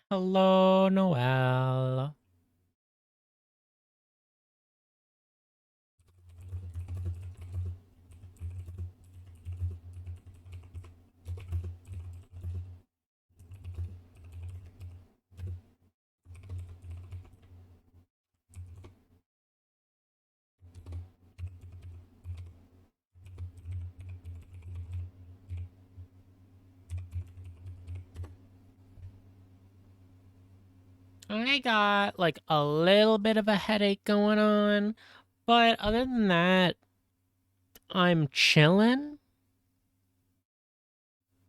Hello, Noel. I got like a little bit of a headache going on, but other than that, I'm chilling.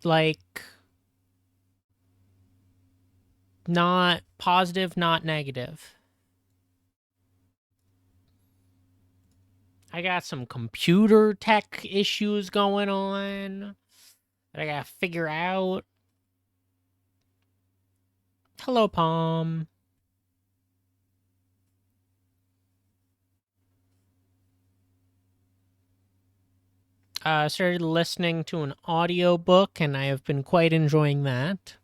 Like, not positive, not negative. I got some computer tech issues going on that I gotta figure out. Hello, Palm. Started listening to an audiobook and I have been quite enjoying that.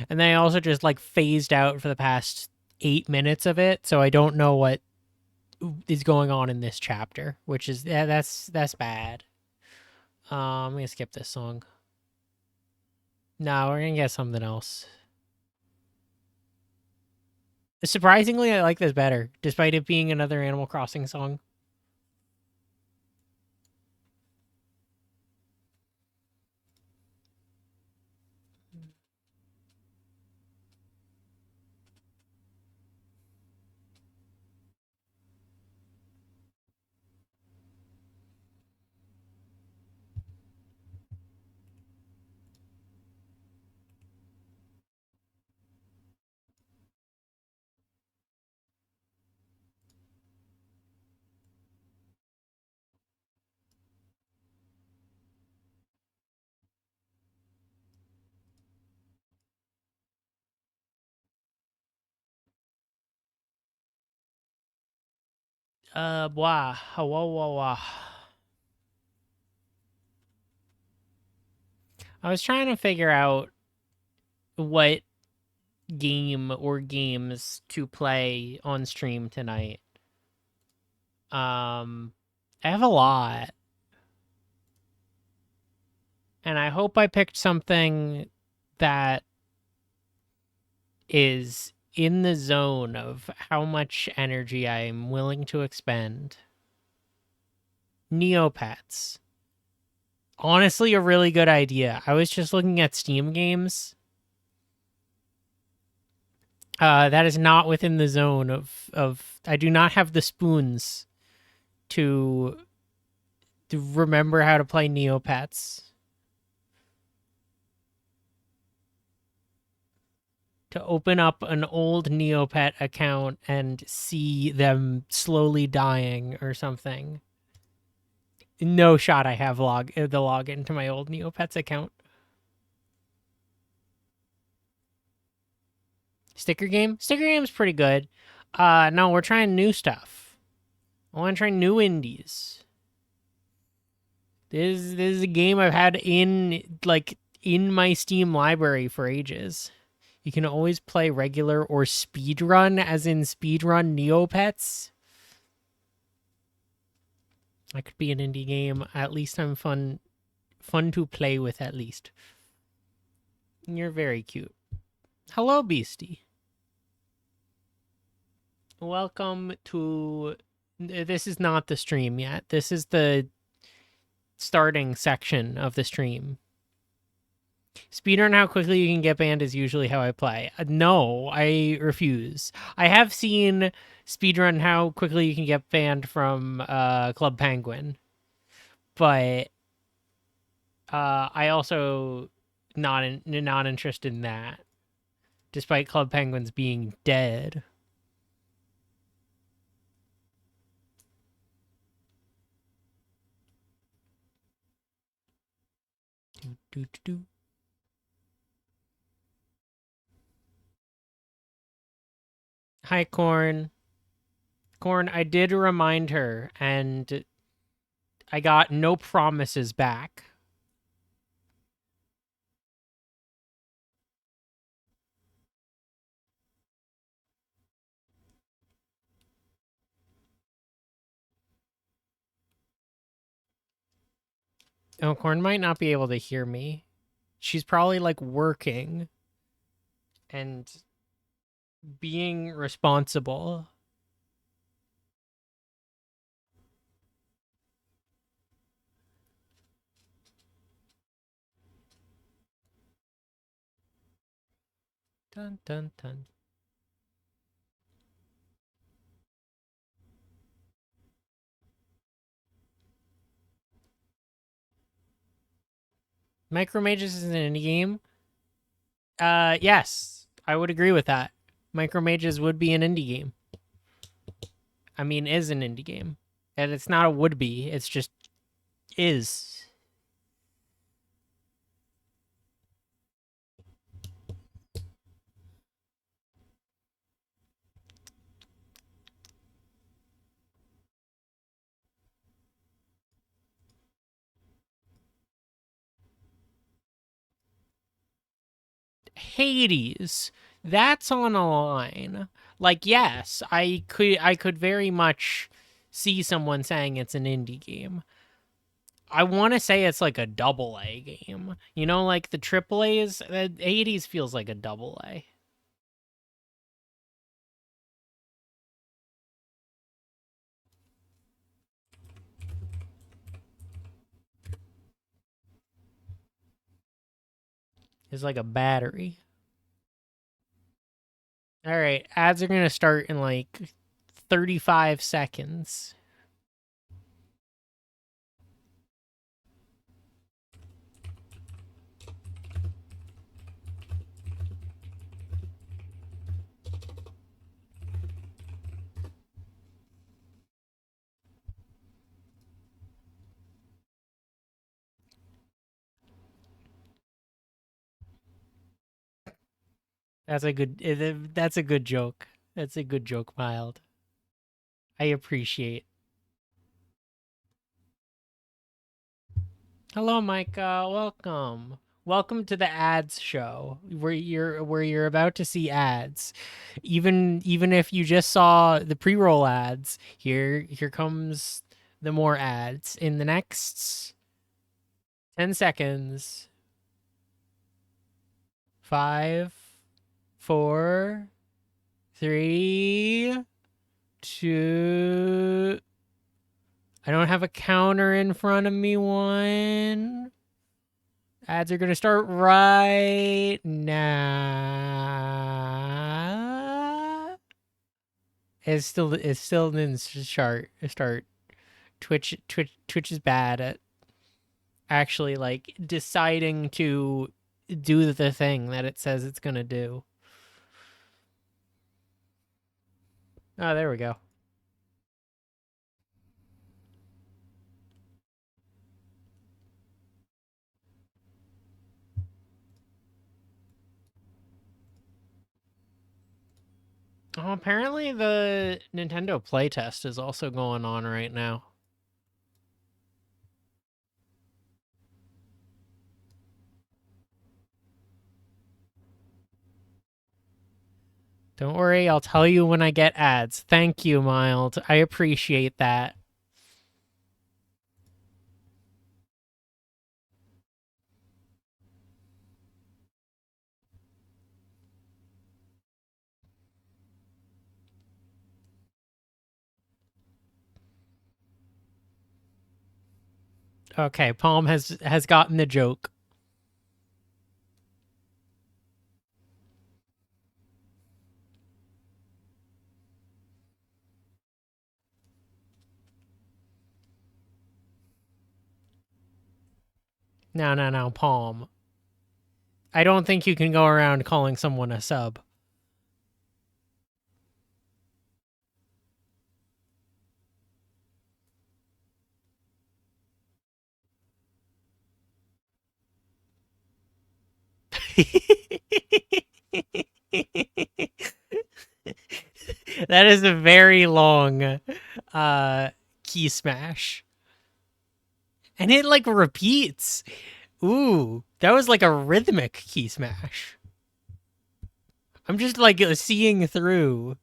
And then I also just like phased out for the past 8 minutes of it, so I don't know what is going on in this chapter, which is that's bad. I'm gonna skip this song. No, we're gonna get something else. Surprisingly, I like this better, despite it being another Animal Crossing song. Wah, wah, wah, wah. I was trying to figure out what game or games to play on stream tonight. I have a lot, and I hope I picked something that is in the zone of how much energy I am willing to expend. Neopets. Honestly, a really good idea. I was just looking at Steam games. That is not within the zone of. I do not have the spoons to remember how to play Neopets. To open up an old Neopet account and see them slowly dying or something. No shot I have the login to my old Neopets account. Sticker game? Sticker game's pretty good. No, we're trying new stuff. I want to try new indies. This is a game I've had in my Steam library for ages. You can always play regular or speedrun, as in speedrun Neopets. That could be an indie game. At least I'm fun to play with at least. You're very cute. Hello, Beastie. Welcome to. This is not the stream yet. This is the starting section of the stream. Speedrun how quickly you can get banned is usually how I play. No, I refuse. I have seen speedrun how quickly you can get banned from Club Penguin, but I also not interested in that, despite Club Penguins being dead. Do, do, do. Hi, Corn. Corn, I did remind her, and I got no promises back. Oh, Corn might not be able to hear me. She's probably like working and being responsible. Dun dun dun. Micromages is an indie game. Yes, I would agree with that. Micromages would be an indie game. I mean, is an indie game, and it's not a would be. It's just is. Hades. That's on a line. Like, yes, I could very much see someone saying it's an indie game. I want to say it's like a double A game. You know, like the triple A's. Hades feels like a double A. It's like a battery. All right, ads are gonna start in like 35 seconds. That's a good. That's a good joke. That's a good joke, Mild. I appreciate. Hello, Micah. Welcome. Welcome to the ads show, where you're about to see ads. Even if you just saw the pre-roll ads, here comes the more ads in the next 10 seconds. 5, 4, 3, 2. I don't have a counter in front of me. 1. Ads are gonna start right now. It's still didn't start. Twitch is bad at actually like deciding to do the thing that it says it's gonna do. Oh, there we go. Oh, apparently the Nintendo playtest is also going on right now. Don't worry, I'll tell you when I get ads. Thank you, Mild. I appreciate that. Okay, Palm has gotten the joke. No, Palm. I don't think you can go around calling someone a sub. That is a very long key smash. And it like repeats. Ooh, that was like a rhythmic key smash. I'm just like seeing through.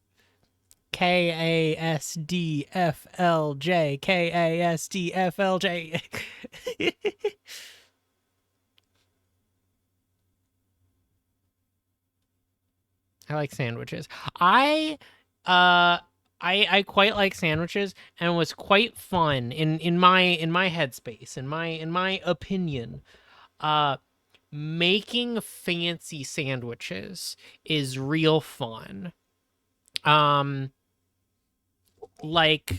KASDFLJ. KASDFLJ. I like sandwiches. I quite like sandwiches, and it was quite fun in my headspace, in my opinion. Uh Making fancy sandwiches is real fun. Um like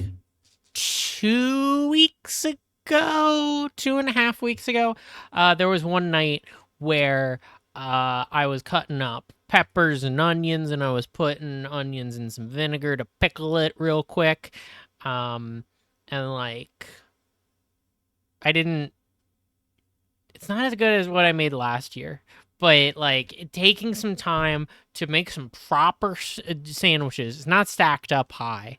2 weeks ago, 2.5 weeks ago, there was one night where I was cutting up peppers and onions, and I was putting onions in some vinegar to pickle it real quick. And like, I didn't, it's not as good as what I made last year, but like taking some time to make some proper sandwiches. It's not stacked up high.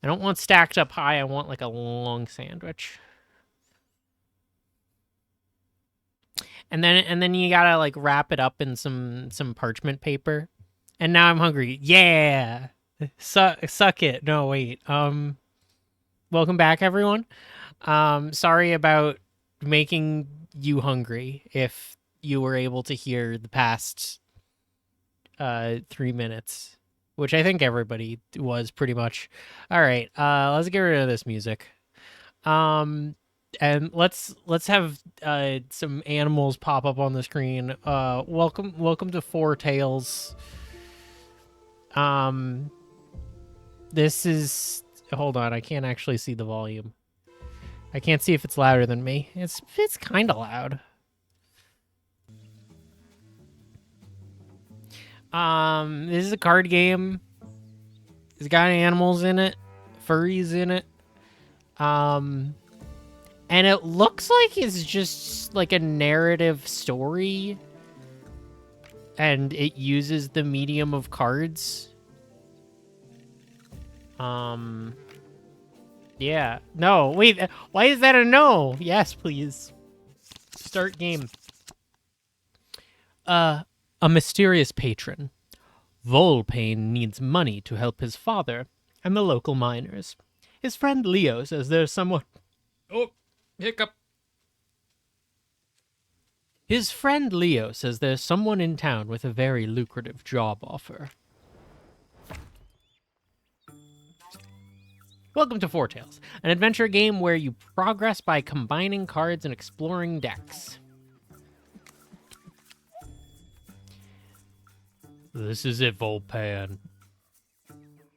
I don't want stacked up high. I want like a long sandwich. And then you gotta like wrap it up in some parchment paper. And now I'm hungry. Yeah. Suck it. No, wait. Welcome back everyone. Sorry about making you hungry if you were able to hear the past 3 minutes, which I think everybody was pretty much. All right. Let's get rid of this music. And let's have some animals pop up on the screen. Welcome to Four Tails. This is, hold on, I can't actually see the volume. I can't see if it's louder than me. It's kind of loud. This is a card game. It's got animals in it, furries in it. And it looks like it's just like a narrative story. And it uses the medium of cards. Yeah. No, wait. Why is that a no? Yes, please. Start game. A mysterious patron. Volpain needs money to help his father and the local miners. His friend Leo says there's someone... Oh, hiccup. His friend Leo says there's someone in town with a very lucrative job offer. Welcome to Four Tails, an adventure game where you progress by combining cards and exploring decks. This is it, Volpain.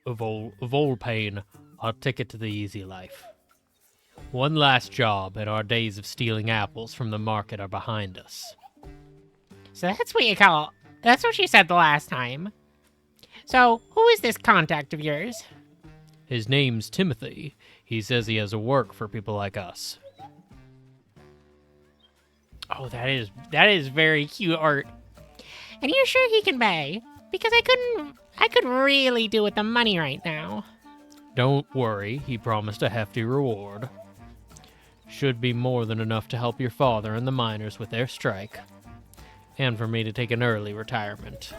Volpain, our ticket to the easy life. One last job, and our days of stealing apples from the market are behind us. So that's what you call... That's what she said the last time. So, who is this contact of yours? His name's Timothy. He says he has a work for people like us. Oh, that is very cute art. And you're sure he can pay? Because I could really do with the money right now. Don't worry, he promised a hefty reward. Should be more than enough to help your father and the miners with their strike. And for me to take an early retirement.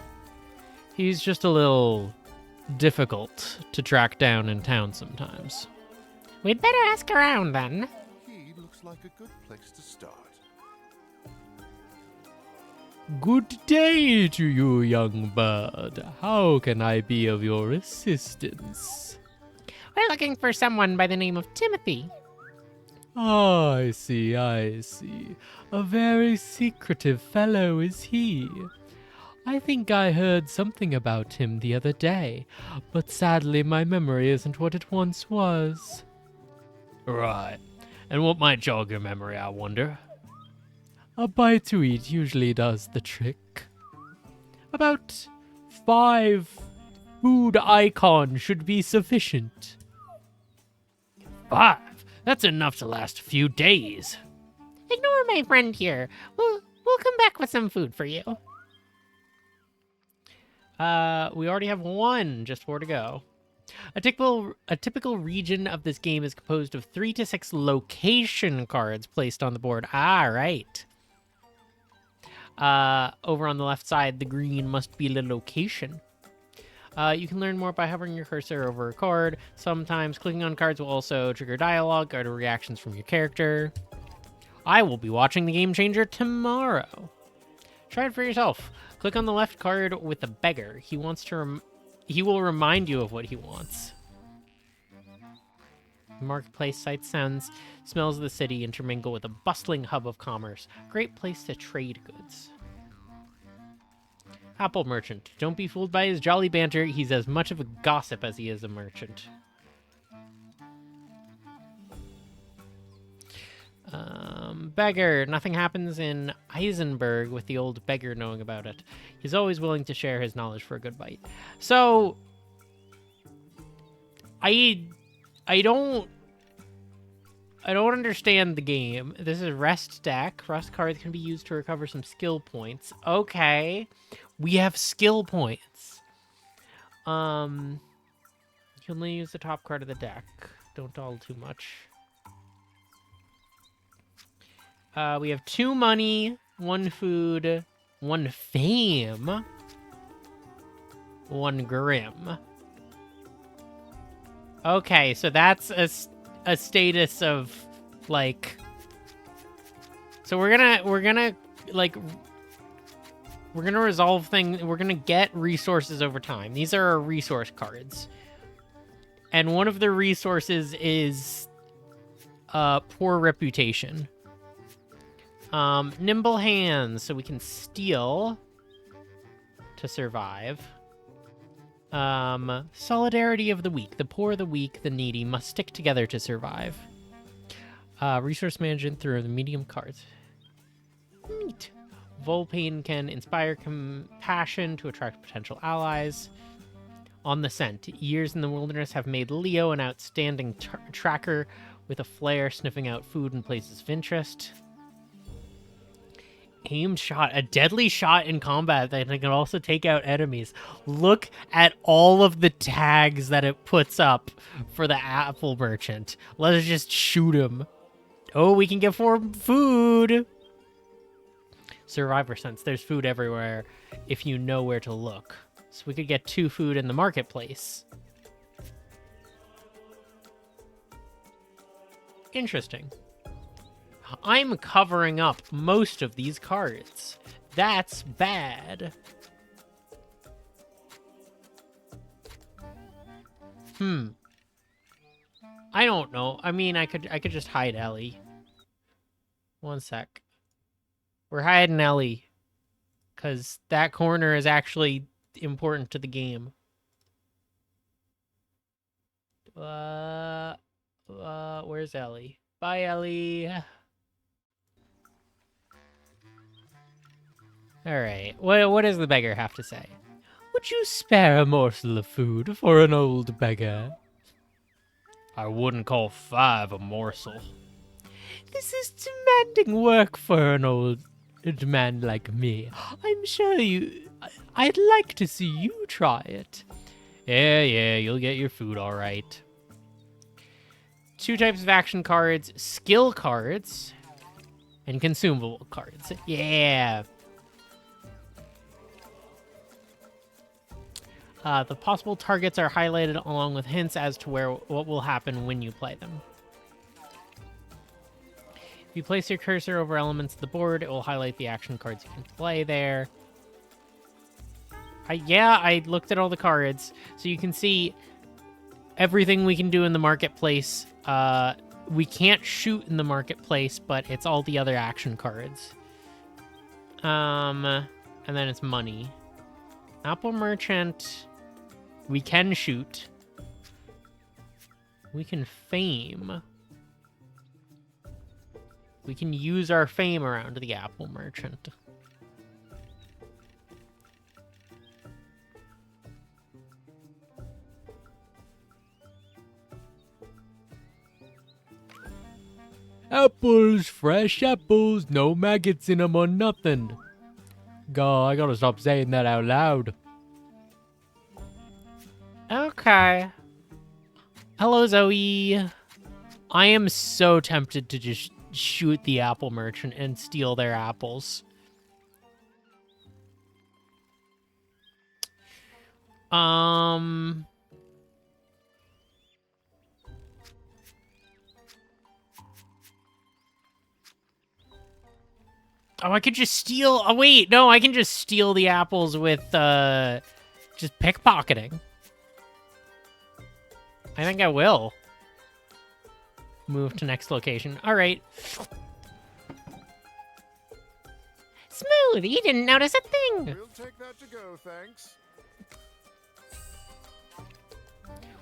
He's just a little difficult to track down in town sometimes. We'd better ask around then. He looks like a good place to start. Good day to you, young bird. How can I be of your assistance? We're looking for someone by the name of Timothy. I see. A very secretive fellow is he. I think I heard something about him the other day, but sadly my memory isn't what it once was. Right. And what might jog your memory, I wonder? A bite to eat usually does the trick. About 5 food icons should be sufficient. 5? That's enough to last a few days. Ignore my friend here. We'll come back with some food for you. We already have 1, just 4 to go. A typical region of this game is composed of 3 to 6 location cards placed on the board. Ah, right. Over on the left side, the green must be the location. You can learn more by hovering your cursor over a card. Sometimes clicking on cards will also trigger dialogue or reactions from your character. I will be watching the Game Changer tomorrow. Try it for yourself. Click on the left card with the beggar. He will remind you of what he wants. Marketplace sights, sounds, smells of the city intermingle with a bustling hub of commerce. Great place to trade goods. Apple merchant. Don't be fooled by his jolly banter. He's as much of a gossip as he is a merchant. Beggar. Nothing happens in Eisenberg with the old beggar knowing about it. He's always willing to share his knowledge for a good bite. So, I don't understand the game. This is rest deck. Rest cards can be used to recover some skill points. Okay. We have skill points. You only use the top card of the deck. Don't dawdle too much. We have 2 money, 1 food, 1 fame, 1 grim. Okay, so that's a status of like. So we're gonna resolve things. We're gonna get resources over time. These are our resource cards, and one of the resources is poor reputation. Nimble hands, so we can steal to survive. Solidarity of the weak. The poor, the weak, the needy must stick together to survive. Resource management through the medium cards. Neat. Volpane can inspire compassion to attract potential allies. On the scent. Years in the wilderness have made Leo an outstanding tracker with a flair, sniffing out food in places of interest. Aimed shot, a deadly shot in combat that can also take out enemies. Look at all of the tags that it puts up for the apple merchant. Let's just shoot him. Oh, we can get 4 food. Survivor sense. There's food everywhere if you know where to look. So we could get 2 food in the marketplace. Interesting. I'm covering up most of these cards. That's bad. I don't know. I mean, I could just hide Ellie. One sec. We're hiding Ellie. Because that corner is actually important to the game. Where's Ellie? Bye, Ellie. Alright, what does the beggar have to say? Would you spare a morsel of food for an old beggar? I wouldn't call 5 a morsel. This is demanding work for an old man like me. I'm sure I'd like to see you try it. Yeah, you'll get your food all right. 2 types of action cards, skill cards, and consumable cards. Yeah. The possible targets are highlighted along with hints as to what will happen when you play them. If you place your cursor over elements of the board, it will highlight the action cards you can play there. I looked at all the cards, so you can see everything we can do in the marketplace. We can't shoot in the marketplace, but it's all the other action cards. And then it's money. Apple Merchant... We can shoot. We can fame. We can use our fame around the Apple Merchant. Apples, fresh apples, no maggots in them or nothing. God, I gotta stop saying that out loud. Okay. Hello, Zoe. I am so tempted to just shoot the apple merchant and steal their apples. Um... Oh, I could just steal... Oh, wait. No, I can just steal the apples with, just pickpocketing. I think I will. Move to next location. All right. Smooth, you didn't notice a thing. We'll take that to go, thanks.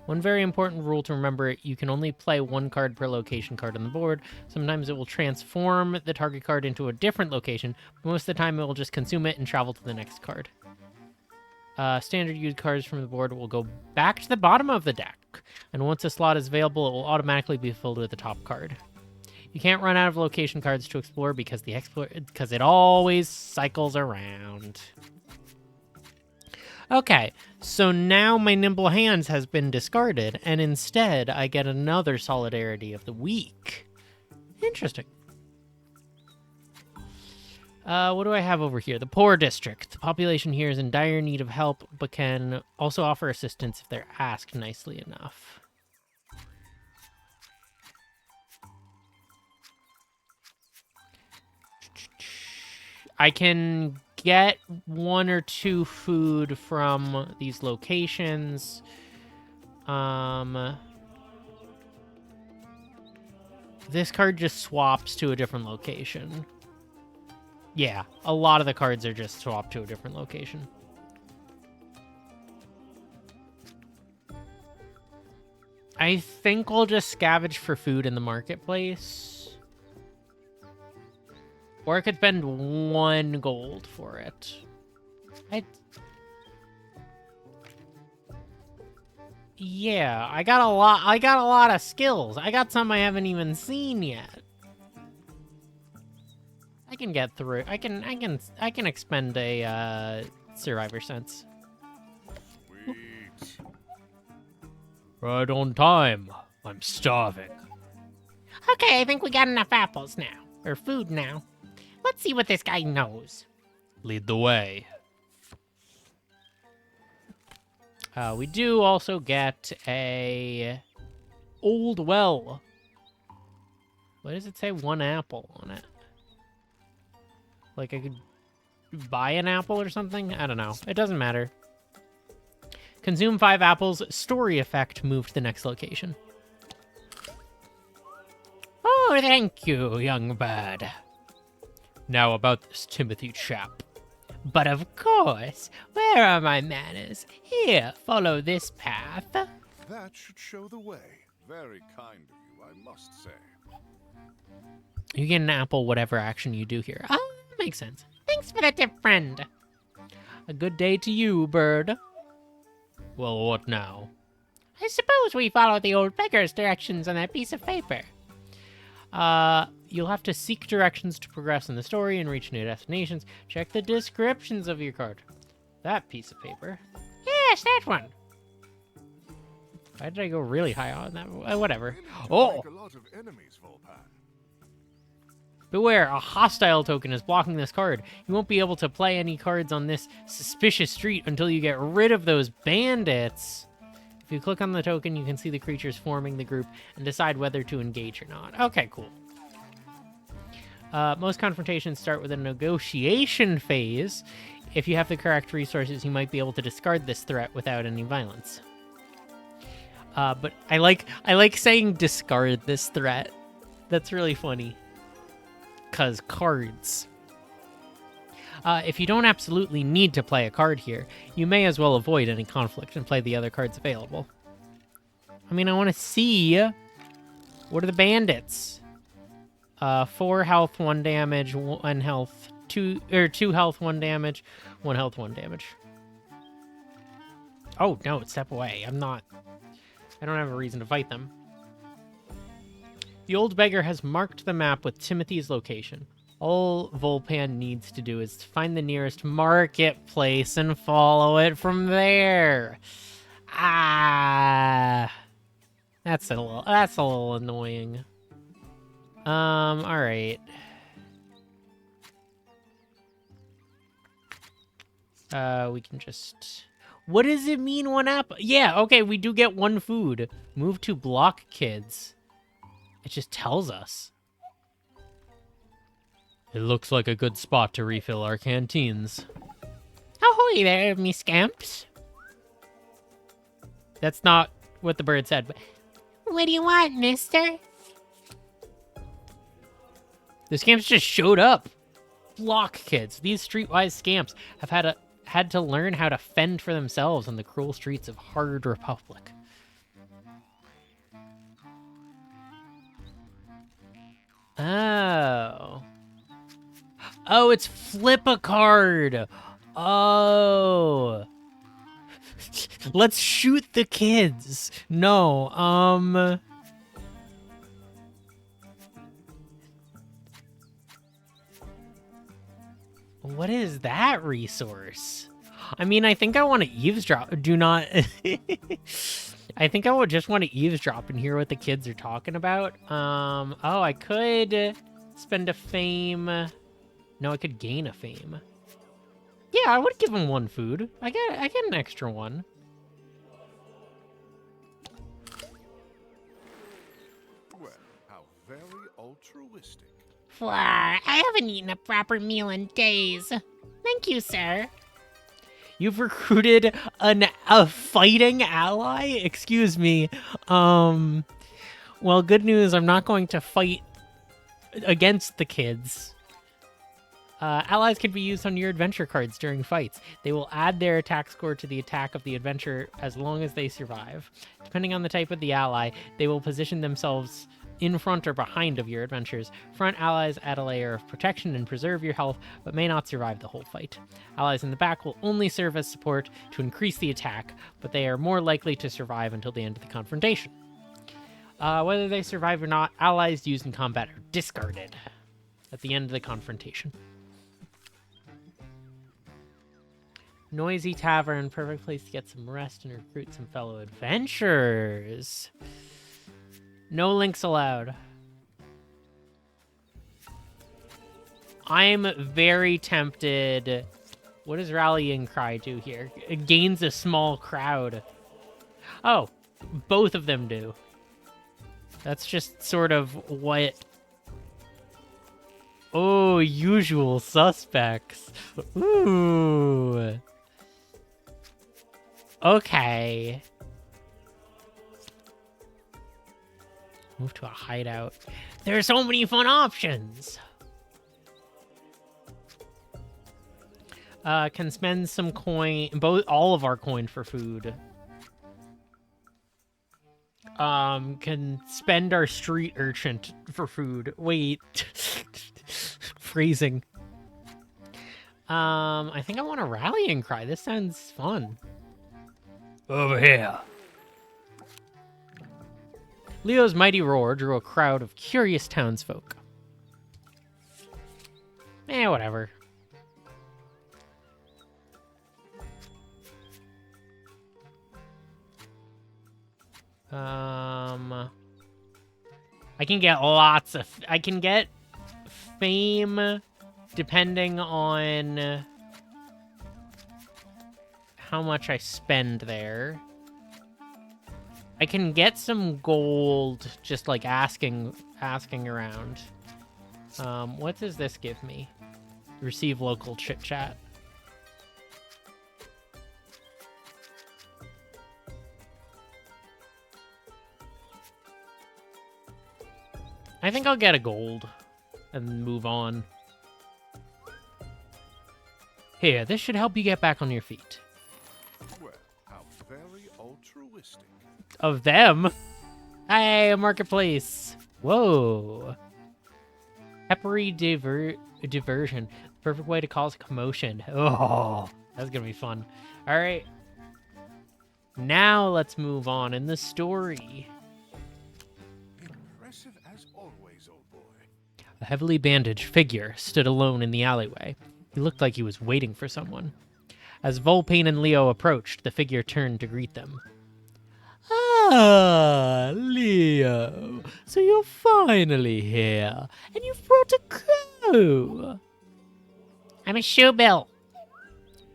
One very important rule to remember, you can only play one card per location card on the board. Sometimes it will transform the target card into a different location, but most of the time it will just consume it and travel to the next card. Standard used cards from the board will go back to the bottom of the deck, and once a slot is available, it will automatically be filled with the top card. You can't run out of location cards to explore because it always cycles around. Okay, so now my Nimble Hands has been discarded, and instead I get another Solidarity of the Week. Interesting. What do I have over here? The Poor District. The population here is in dire need of help, but can also offer assistance if they're asked nicely enough. I can get 1 or 2 food from these locations. This card just swaps to a different location. Yeah, a lot of the cards are just swapped to a different location. I think we'll just scavenge for food in the marketplace. Or I could spend 1 gold for it. Yeah, I got a lot of skills. I got some I haven't even seen yet. I can get through. I can expend a survivor sense. Sweet. Right on time. I'm starving. Okay, I think we got enough apples now. Or food now. Let's see what this guy knows. Lead the way. We do also get a old well. What does it say? 1 apple on it. Like I could buy an apple or something? I don't know. It doesn't matter. Consume 5 apples. Story effect. Move to the next location. Oh, thank you, young bird. Now about this Timothy chap. But of course, where are my manners? Here, follow this path. That should show the way. Very kind of you, I must say. You get an apple whatever action you do here. Oh, that makes sense. Thanks for the tip, friend. A good day to you, bird. Well, what now? I suppose we follow the old beggar's directions on that piece of paper. You'll have to seek directions to progress in the story and reach new destinations. Check the descriptions of your card. That piece of paper. Yes, that one. Why did I go really high on that? Whatever. Oh! Make a lot of enemies, Volpan. Beware, a hostile token is blocking this card. You won't be able to play any cards on this suspicious street until you get rid of those bandits. If you click on the token, you can see the creatures forming the group and decide whether to engage or not. Okay, cool. Most confrontations start with a negotiation phase. If you have the correct resources, you might be able to discard this threat without any violence. But I like saying discard this threat. That's really funny. 'Cause cards. If you don't absolutely need to play a card here, you may as well avoid any conflict and play the other cards available. I mean, I want to see... What are the bandits? 4 health, 1 damage, 1 health, 2 health, 1 damage, 1 health, 1 damage. Oh, no, step away. I don't have a reason to fight them. The old beggar has marked the map with Timothy's location. All Volpan needs to do is find the nearest marketplace and follow it from there. Ah, that's a little annoying. All right. We can just What does it mean, 1 apple? Yeah, okay, we do get 1 food. Move to block kids. It just tells us. It looks like a good spot to refill our canteens. Ahoy there, me scamps. That's not what the bird said, but... What do you want, mister? The scamps just showed up. Block kids. These streetwise scamps have had to learn how to fend for themselves on the cruel streets of Hard Republic. Oh. Oh, it's flip a card. Oh. Let's shoot the kids. No, what is that resource? I mean, I think I want to eavesdrop. Do not... I think I would just want to eavesdrop and hear what the kids are talking about. Oh, I could spend a fame. No, I could gain a fame. Yeah, I would give him 1 food. I get an extra 1. Well, how very altruistic. Flar, I haven't eaten a proper meal in days. Thank you, sir. You've recruited a fighting ally? Excuse me. Well, good news, I'm not going to fight against the kids. Allies can be used on your adventure cards during fights. They will add their attack score to the attack of the adventure as long as they survive. Depending on the type of the ally, they will position themselves in front or behind of your adventures. Front allies add a layer of protection and preserve your health, but may not survive the whole fight. Allies in the back will only serve as support to increase the attack, but they are more likely to survive until the end of the confrontation. Whether they survive or not, allies used in combat are discarded at the end of the confrontation. Noisy tavern, perfect place to get some rest and recruit some fellow adventurers. No links allowed. I'm very tempted. What does rallying cry do here? It gains a small crowd. Oh, both of them do. That's just sort of what... Oh, usual suspects. Ooh. Okay. Move to a hideout. There are so many fun options. Can spend some coin, all of our coin for food. Can spend our street urchin for food. Wait. Phrasing. I think I want a rallying cry. This sounds fun. Over here. Leo's mighty roar drew a crowd of curious townsfolk. Whatever. I can get lots of... I can get fame depending on how much I spend there. I can get some gold just like asking around. What does this give me? Receive local chit chat. I think I'll get a gold and move on. Here, this should help you get back on your feet. Well, how very altruistic. Of them? Hey, a marketplace. Whoa. Peppery diversion. Perfect way to cause commotion. Oh, that's gonna be fun. All right. Now let's move on in the story. Impressive as always, old boy. A heavily bandaged figure stood alone in the alleyway. He looked like he was waiting for someone. As Volpane and Leo approached, the figure turned to greet them. Ah, Leo. So you're finally here. And you've brought a crow. I'm a shoebill.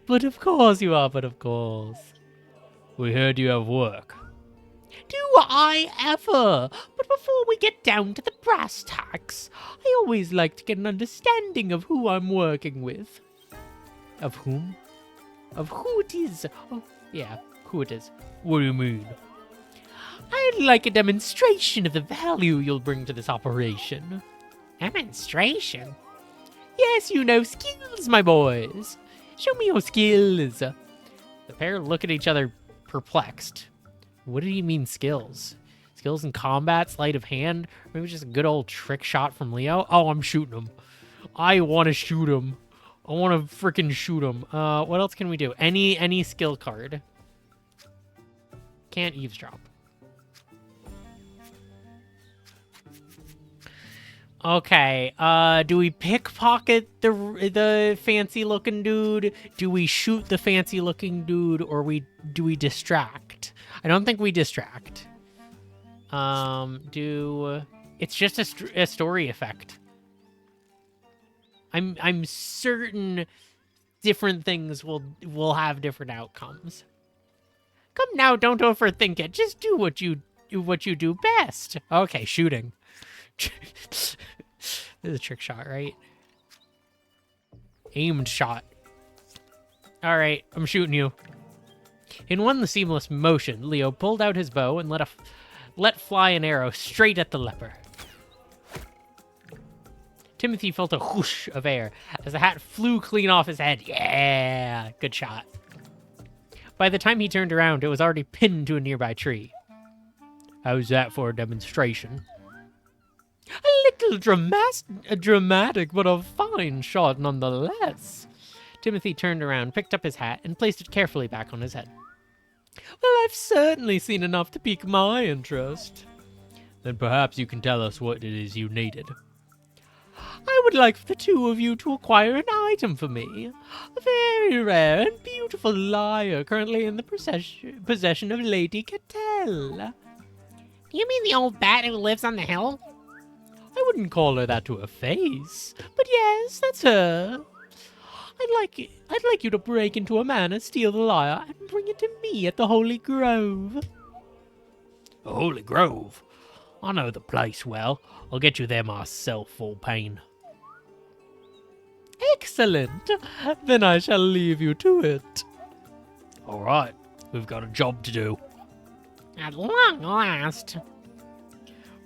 But of course you are, but of course. We heard you have work. Do I ever? But before we get down to the brass tacks, I always like to get an understanding of who I'm working with. Of whom? Of who it is. Oh, yeah, who it is. What do you mean? I'd like a demonstration of the value you'll bring to this operation. Demonstration? Yes, you know, skills, my boys. Show me your skills. The pair look at each other perplexed. What do you mean skills? Skills in combat, sleight of hand? Maybe just a good old trick shot from Leo? Oh, I'm shooting him. I want to shoot him. I want to freaking shoot him. What else can we do? Any skill card. Can't eavesdrop. Okay, do we pickpocket the fancy-looking dude? Do we shoot the fancy-looking dude, or do we distract? I don't think we distract. It's just a story effect. I'm certain different things will have different outcomes. Come now, don't overthink it. Just do what you do best. Okay, shooting. This is a trick shot, right? Aimed shot. All right, I'm shooting you. In one seamless motion, Leo pulled out his bow and let fly an arrow straight at the leper. Timothy felt a whoosh of air as the hat flew clean off his head. Yeah, good shot. By the time he turned around, it was already pinned to a nearby tree. How's that for a demonstration? A little dramatic, but a fine shot nonetheless. Timothy turned around, picked up his hat, and placed it carefully back on his head. Well, I've certainly seen enough to pique my interest. Then perhaps you can tell us what it is you needed. I would like for the two of you to acquire an item for me. A very rare and beautiful lyre currently in the possession of Lady Cattell. Do you mean the old bat who lives on the hill? I wouldn't call her that to her face, but yes, that's her. I'd like you to break into a manor, steal the lyre, and bring it to me at the Holy Grove. The Holy Grove? I know the place well. I'll get you there myself, full pain. Excellent. Then I shall leave you to it. All right, we've got a job to do. At long last.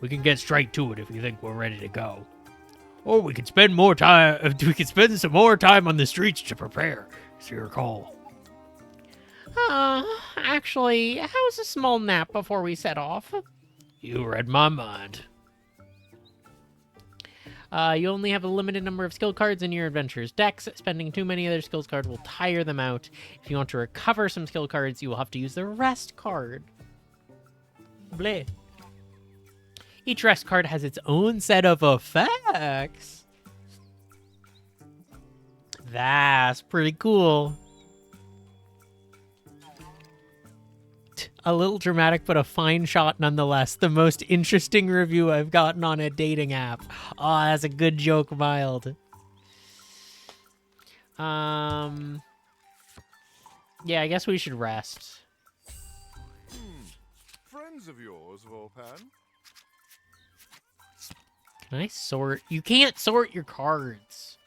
We can get straight to it if you think we're ready to go. Or we could spend more time. We could spend some more time on the streets to prepare. It's your call. Actually, how's a small nap before we set off? You read my mind. You only have a limited number of skill cards in your adventure's decks. Spending too many of their skill cards will tire them out. If you want to recover some skill cards, you will have to use the rest card. Bleh. Each rest card has its own set of effects. That's pretty cool. A little dramatic, but a fine shot nonetheless. The most interesting review I've gotten on a dating app. Oh, that's a good joke, Mild. Yeah, I guess we should rest. Friends of yours, Volpan? Can I sort? You can't sort your cards.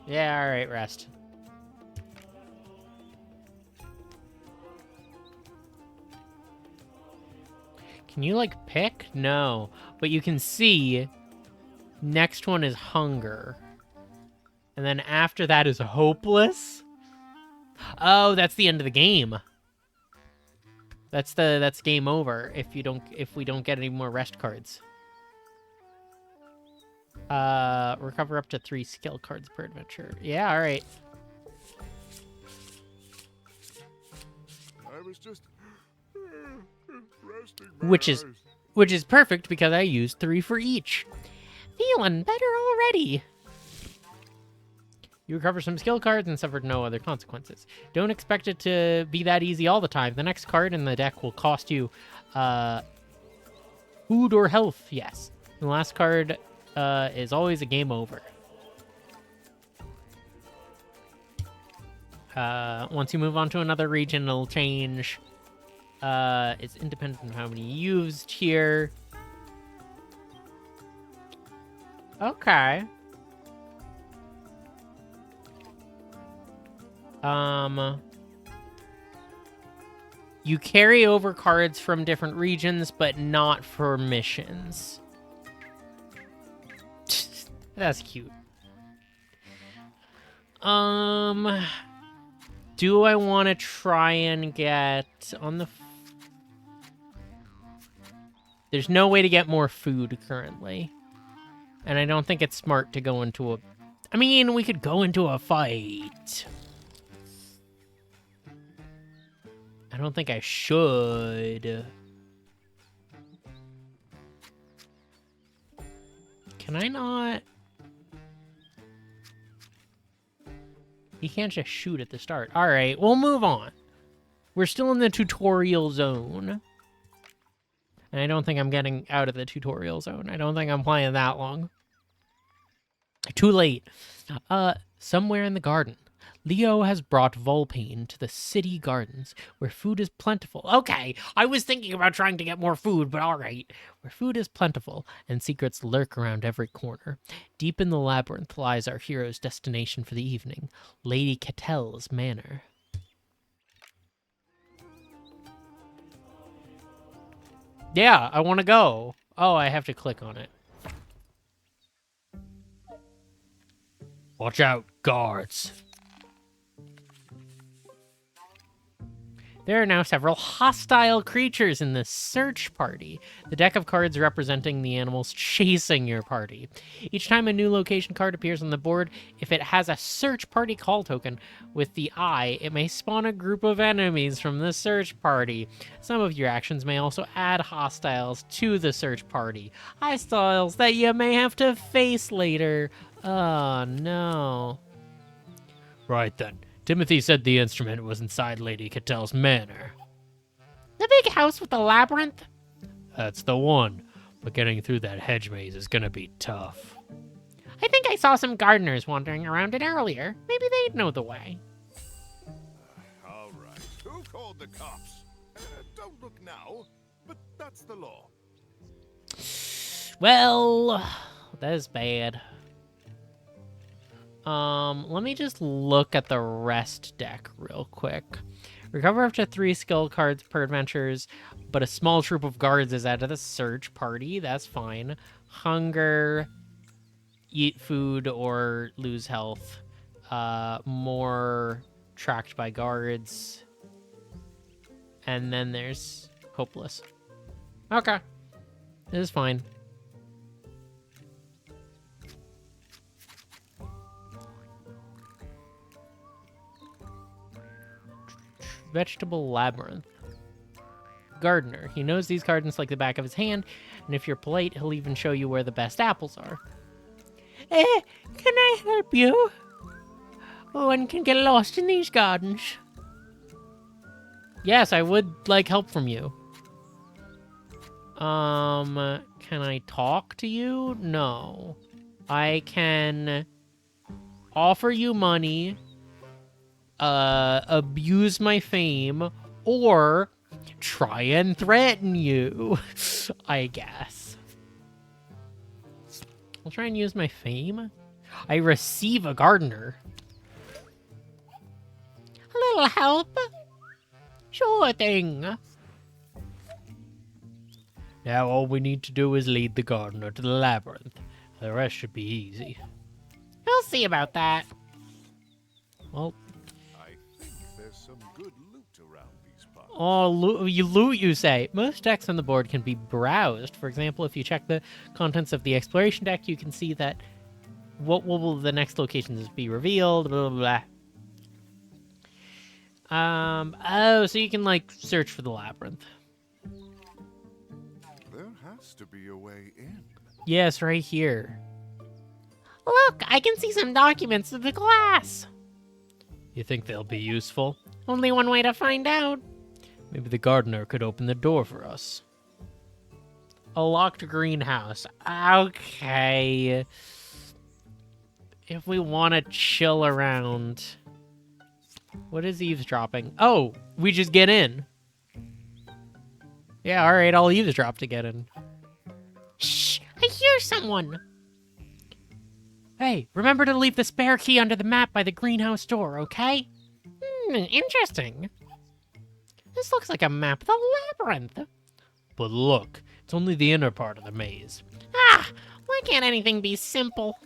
Yeah, all right, rest. Can you, like, pick? No. But you can see, next one is hunger. And then after that is hopeless. Oh, that's the end of the game. That's game over if we don't get any more rest cards. Recover up to 3 skill cards per adventure. Yeah, all right. I was just resting my Which is perfect because I used 3 for each. Feeling better already. You recover some skill cards and suffered no other consequences. Don't expect it to be that easy all the time. The next card in the deck will cost you food or health, yes. The last card is always a game over. Once you move on to another region, it'll change. It's independent of how many you used here. Okay. You carry over cards from different regions, but not for missions. That's cute. Do I want to try and get on the... There's no way to get more food currently. And I don't think it's smart to go into a... I mean, we could go into a fight. I don't think I should. Can I not? You can't just shoot at the start. All right, we'll move on. We're still in the tutorial zone. And I don't think I'm getting out of the tutorial zone. I don't think I'm playing that long. Too late. Somewhere in the garden, Leo has brought Volpane to the city gardens, where food is plentiful. Okay, I was thinking about trying to get more food, but all right. Where food is plentiful, and secrets lurk around every corner. Deep in the labyrinth lies our hero's destination for the evening, Lady Catel's manor. Yeah, I want to go. Oh, I have to click on it. Watch out, guards. There are now several hostile creatures in the search party. The deck of cards representing the animals chasing your party. Each time a new location card appears on the board, if it has a search party call token with the eye, it may spawn a group of enemies from the search party. Some of your actions may also add hostiles to the search party. Hostiles that you may have to face later. Oh, no. Right then. Timothy said the instrument was inside Lady Catel's manor. The big house with the labyrinth? That's the one. But getting through that hedge maze is gonna be tough. I think I saw some gardeners wandering around it earlier. Maybe they'd know the way. All right. Who called the cops? Don't look now, but that's the law. Well, that is bad. Let me just look at the rest deck real quick. Recover up to 3 skill cards per adventures, but a small troop of guards is added to the search party. That's fine. Hunger, eat food or lose health. More tracked by guards. And then there's hopeless. Okay. This is fine. Vegetable Labyrinth. Gardener. He knows these gardens like the back of his hand, and if you're polite, he'll even show you where the best apples are. Can I help you? One can get lost in these gardens. Yes, I would like help from you. Can I talk to you? No. I can offer you money, abuse my fame, or try and threaten you, I guess. I'll try and use my fame. I receive a gardener. A little help? Sure thing. Now all we need to do is lead the gardener to the labyrinth. The rest should be easy. We'll see about that. Well, I think there's some good loot around these parts. oh, loot, you say? Most decks on the board can be browsed. For example, if you check the contents of the exploration deck, you can see that what will the next locations be revealed, blah, blah, blah. Oh, so you can, like, search for the labyrinth. There has to be a way in. Yes, right here. Look, I can see some documents in the glass. You think they'll be useful? Only one way to find out. Maybe the gardener could open the door for us. A locked greenhouse. Okay. If we want to chill around. What is eavesdropping? Oh, we just get in. Yeah, all right, I'll eavesdrop to get in. Shh! I hear someone! Hey, remember to leave the spare key under the map by the greenhouse door, okay? Interesting. This looks like a map of the labyrinth. But look, it's only the inner part of the maze. Ah! Why can't anything be simple?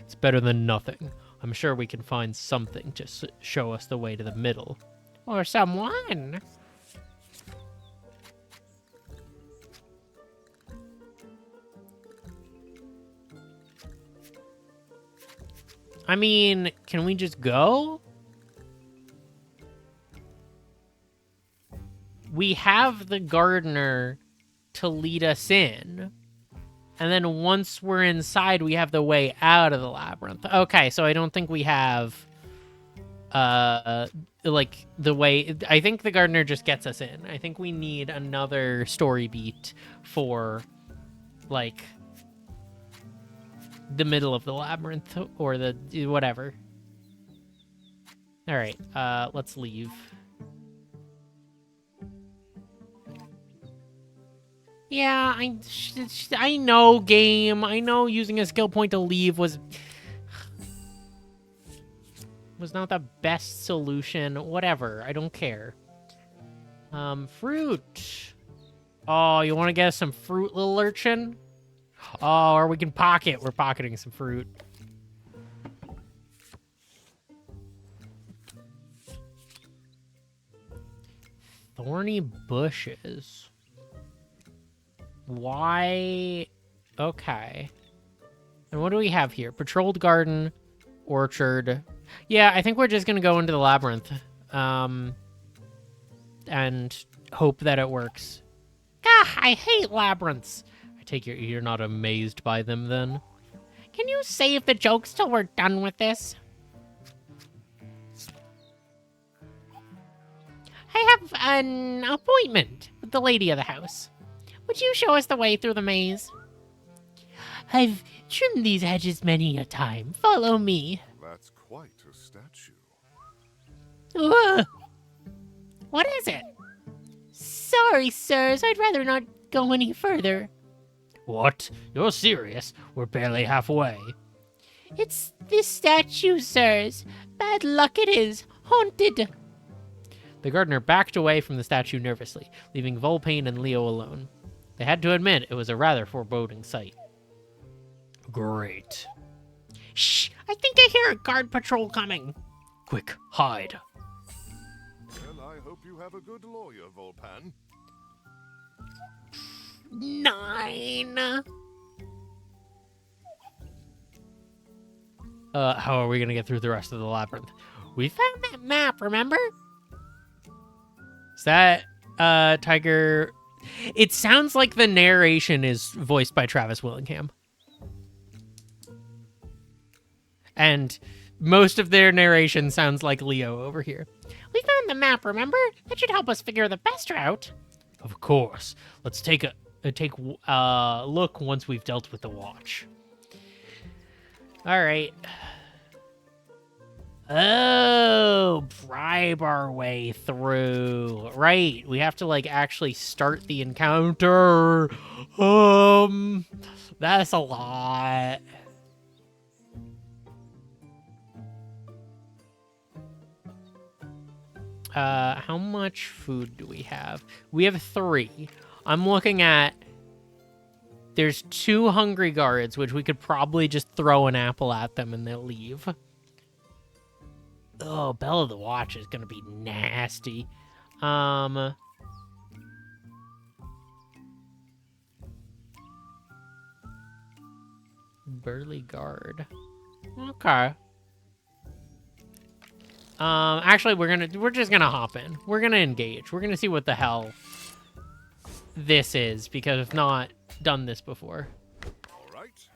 It's better than nothing. I'm sure we can find something to show us the way to the middle. Or someone. I mean, can we just go? We have the gardener to lead us in. And then once we're inside, we have the way out of the labyrinth. Okay, so I don't think we have, like, the way... I think the gardener just gets us in. I think we need another story beat for, like, the middle of the labyrinth or the... whatever. All right, let's leave. Yeah, I know, game. I know using a skill point to leave was not the best solution. Whatever, I don't care. Fruit. Oh, you want to get us some fruit, little urchin? Oh, or we can pocket. We're pocketing some fruit. Thorny bushes. Why? Okay. And what do we have here? Patrolled garden, orchard. Yeah, I think we're just gonna go into the labyrinth. And hope that it works. Ah, I hate labyrinths. I take you're not amazed by them then? Can you save the jokes till we're done with this? I have an appointment with the lady of the house. Would you show us the way through the maze? I've trimmed these hedges many a time. Follow me. That's quite a statue. Ugh. What is it? Sorry, sirs. I'd rather not go any further. What? You're serious? We're barely halfway. It's this statue, sirs. Bad luck it is. Haunted. The gardener backed away from the statue nervously, leaving Volpain and Leo alone. They had to admit it was a rather foreboding sight. Great. Shh! I think I hear a guard patrol coming. Quick, hide. Well, I hope you have a good lawyer, Volpan. 9. How are we gonna get through the rest of the labyrinth? We found That map, remember? Is that, Tiger... It sounds like the narration is voiced by Travis Willingham. And most of their narration sounds like Leo over here. We found the map, remember? That should help us figure the best route. Of course. Let's take a look once we've dealt with the watch. All right. Oh, bribe our way through. Right. We have to, like, actually start the encounter. That's a lot. How much food do we have? We have 3. I'm looking at... There's 2 hungry guards, which we could probably just throw an apple at them and they'll leave. Oh, Bell of the Watch is gonna be nasty. Burly guard. Okay. Actually, we're just gonna hop in. We're gonna engage. We're gonna see what the hell this is, because if not, done this before. All right.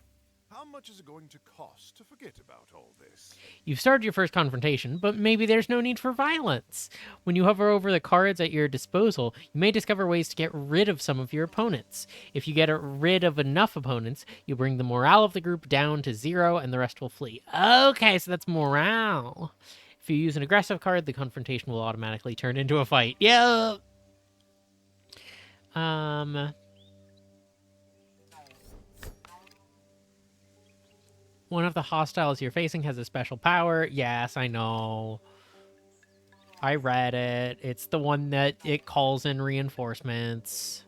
How much is it going to cost to forget about all this? You've started your first confrontation, but maybe there's no need for violence. When you hover over the cards at your disposal, you may discover ways to get rid of some of your opponents. If you get rid of enough opponents, you bring the morale of the group down to 0 and the rest will flee. Okay, so that's morale. If you use an aggressive card, the confrontation will automatically turn into a fight. Yeah. One of the hostiles you're facing has a special power. Yes, I know. I read it. It's the one that it calls in reinforcements.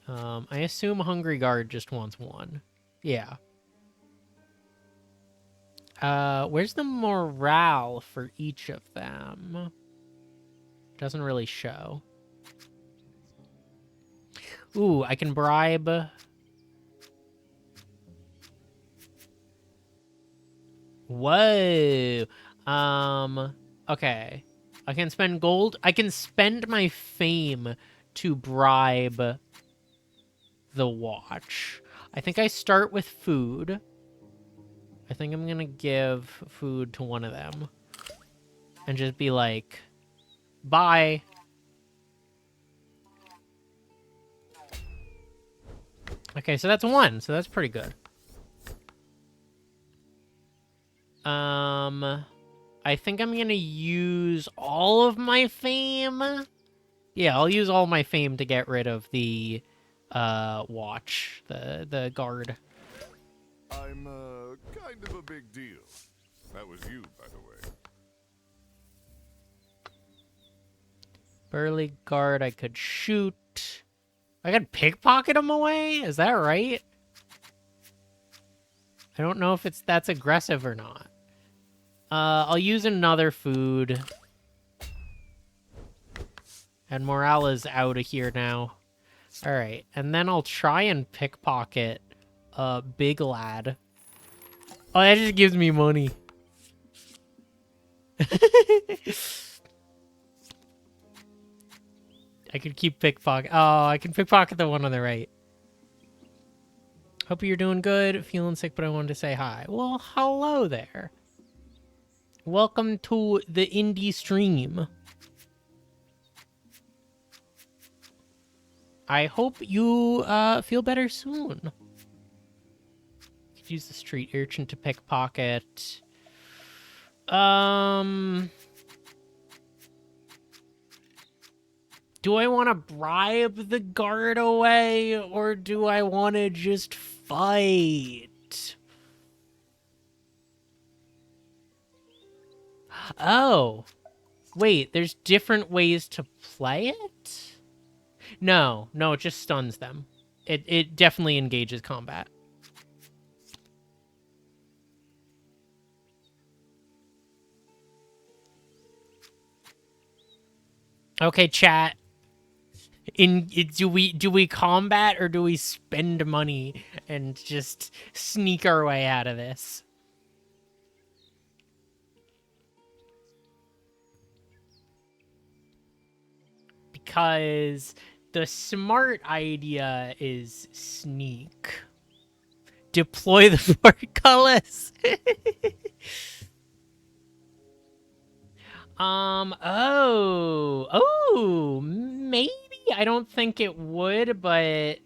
I assume Hungry Guard just wants one. Yeah. Where's the morale for each of them? Doesn't really show. Ooh, I can bribe. Whoa. Okay. I can spend gold. I can spend my fame to bribe the watch. I think I start with food. I think I'm gonna give food to one of them. And just be like, bye. Okay, so that's one. So that's pretty good. I think I'm gonna use all of my fame. Yeah, I'll use all my fame to get rid of the watch, the guard. I'm kind of a big deal. That was you, by the way. Burly guard I could shoot. I could pickpocket him away? Is that right? I don't know if that's aggressive or not. I'll use another food. And morale is out of here now. Alright, and then I'll try and pickpocket Big Lad. Oh, that just gives me money. I could keep pickpocket. Oh, I can pickpocket the one on the right. Hope you're doing good. Feeling sick, but I wanted to say hi. Well, hello there. Welcome to the indie stream. I hope you feel better soon. Could use the street urchin to pickpocket. Do I want to bribe the guard away, or do I want to just fight? Oh. Wait, there's different ways to play it? No, it just stuns them. It definitely engages combat. Okay, chat. Do we combat or do we spend money and just sneak our way out of this? Because the smart idea is sneak. Deploy the portcullis. Oh, maybe. I don't think it would, but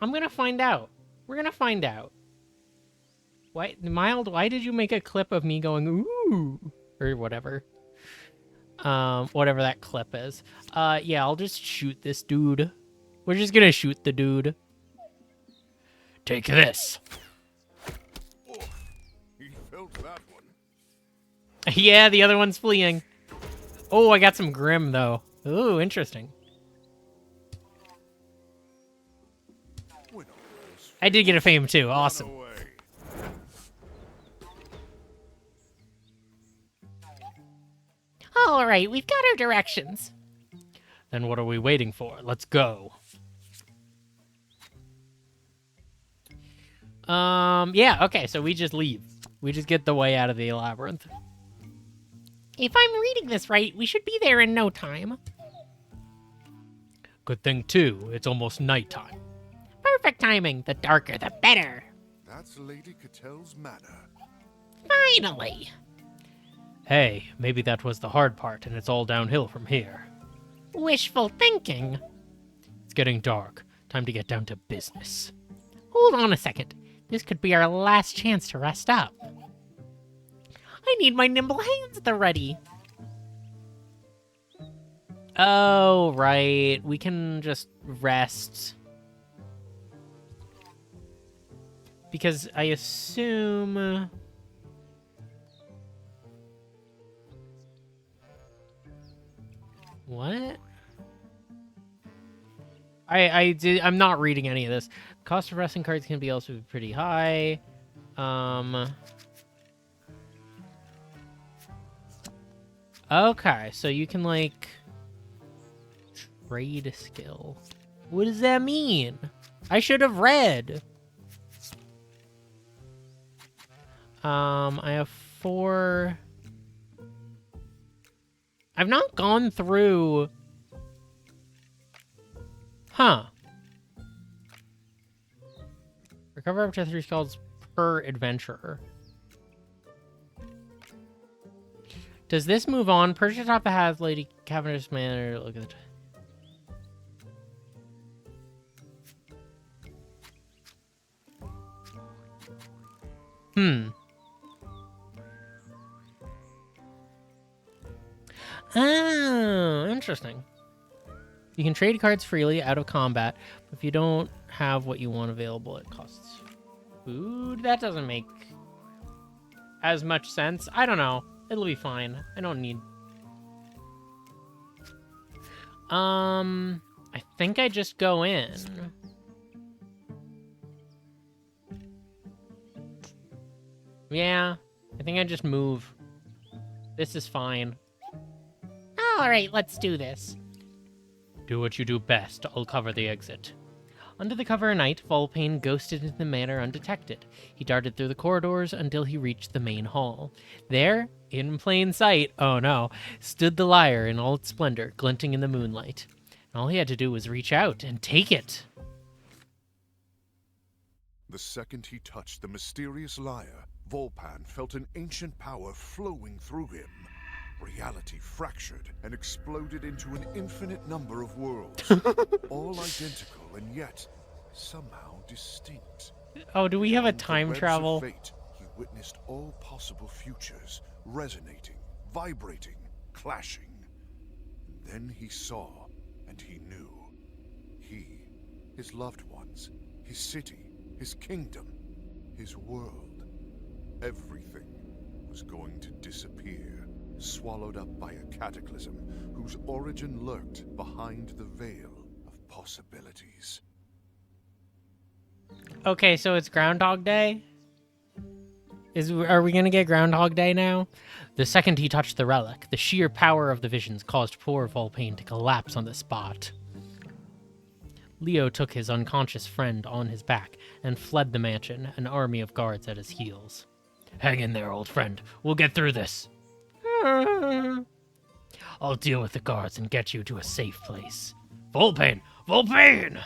I'm gonna find out. We're gonna find out. Why, Mild, why did you make a clip of me going, ooh, or whatever? Whatever that clip is. Yeah, I'll just shoot this dude. We're just gonna shoot the dude. Take this. Oh, he felt that one. Yeah, the other one's fleeing. Oh, I got some Grim, though. Ooh, interesting. I did get a fame, too. Awesome. All right, we've got our directions. Then what are we waiting for? Let's go. Yeah, okay, so we just leave. We just get the way out of the labyrinth. If I'm reading this right, we should be there in no time. Good thing, too. It's almost nighttime. Perfect timing. The darker, the better. That's Lady Catel's manner. Finally. Hey, maybe that was the hard part, and it's all downhill from here. Wishful thinking. It's getting dark. Time to get down to business. Hold on a second. This could be our last chance to rest up. I need my nimble hands at the ready. Oh, right. We can just rest. Because I assume... What? I'm not reading any of this. Cost of resting cards can be also pretty high. Okay, so you can like trade a skill. What does that mean? I should have read. I have 4. I've not gone through. Huh. Recover up to 3 skulls per adventurer. Does this move on? Purchase off the hat, Lady Cavendish Manor. Look at it. Oh, interesting. You can trade cards freely out of combat, but if you don't have what you want available, it costs food. That doesn't make as much sense. I don't know. It'll be fine. I don't need... I think I just go in. Yeah, I think I just move. This is fine. All right, let's do this. Do what you do best. I'll cover the exit. Under the cover of night, Volpane ghosted into the manor undetected. He darted through the corridors until he reached the main hall. There, in plain sight, oh no, stood the lyre in all its splendor, glinting in the moonlight. And all he had to do was reach out and take it. The second he touched the mysterious lyre, Volpan felt an ancient power flowing through him. Reality fractured and exploded into an infinite number of worlds, all identical and yet somehow distinct. Oh, do we have a Beyond the time webs of travel? fate, he witnessed all possible futures, resonating, vibrating, clashing. Then he saw, and he knew. He, his loved ones, his city, his kingdom, his world, everything was going to disappear, swallowed up by a cataclysm whose origin lurked behind the veil of possibilities. Okay, so it's Groundhog Day? Are we gonna get Groundhog Day now? The second he touched the relic, the sheer power of the visions caused poor Volpane to collapse on the spot. Leo took his unconscious friend on his back and fled the mansion, an army of guards at his heels. Hang in there, old friend. We'll get through this. I'll deal with the guards and get you to a safe place. Volpane! Volpane!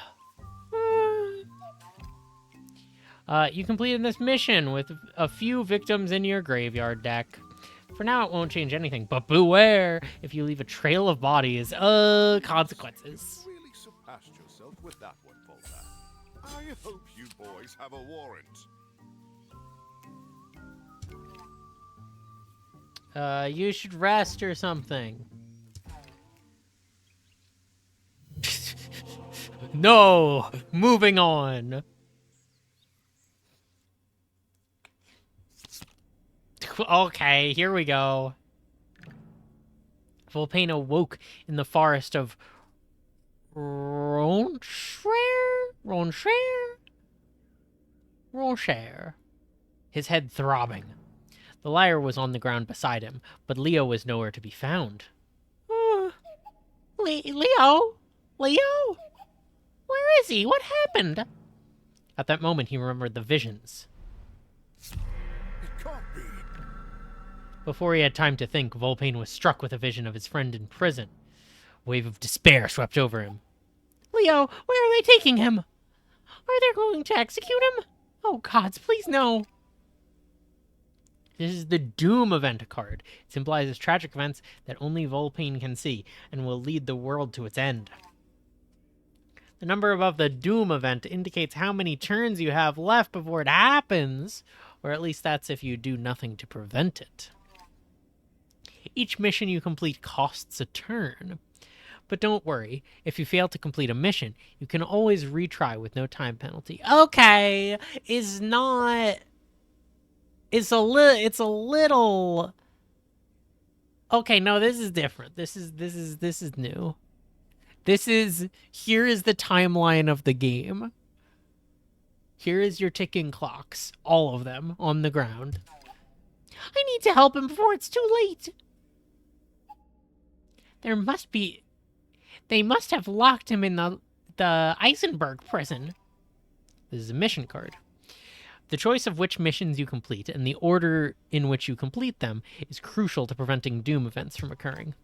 You completed this mission with a few victims in your graveyard deck. For now, it won't change anything, but beware if you leave a trail of bodies. Consequences. You really surpassed yourself with that one, Volpan. I hope you boys have a warrant. You should rest or something. No! Moving on. Okay, here we go. Volpane awoke in the forest of Ronshare? His head throbbing. The lyre was on the ground beside him, but Leo was nowhere to be found. Leo? Leo? Where is he? What happened? At that moment, he remembered the visions. It can't be. Before he had time to think, Volpane was struck with a vision of his friend in prison. A wave of despair swept over him. Leo, where are they taking him? Are they going to execute him? Oh, gods, please no. This is the Doom event card. It symbolizes tragic events that only Volpane can see and will lead the world to its end. The number above the Doom event indicates how many turns you have left before it happens, or at least that's if you do nothing to prevent it. Each mission you complete costs a turn. But don't worry, if you fail to complete a mission, you can always retry with no time penalty. Okay, it's not. It's a little. Okay, no, this is different. This is new. Here is the timeline of the game. Here is your ticking clocks, all of them on the ground. I need to help him before it's too late. They must have locked him in the Eisenberg prison. This is a mission card. The choice of which missions you complete and the order in which you complete them is crucial to preventing doom events from occurring.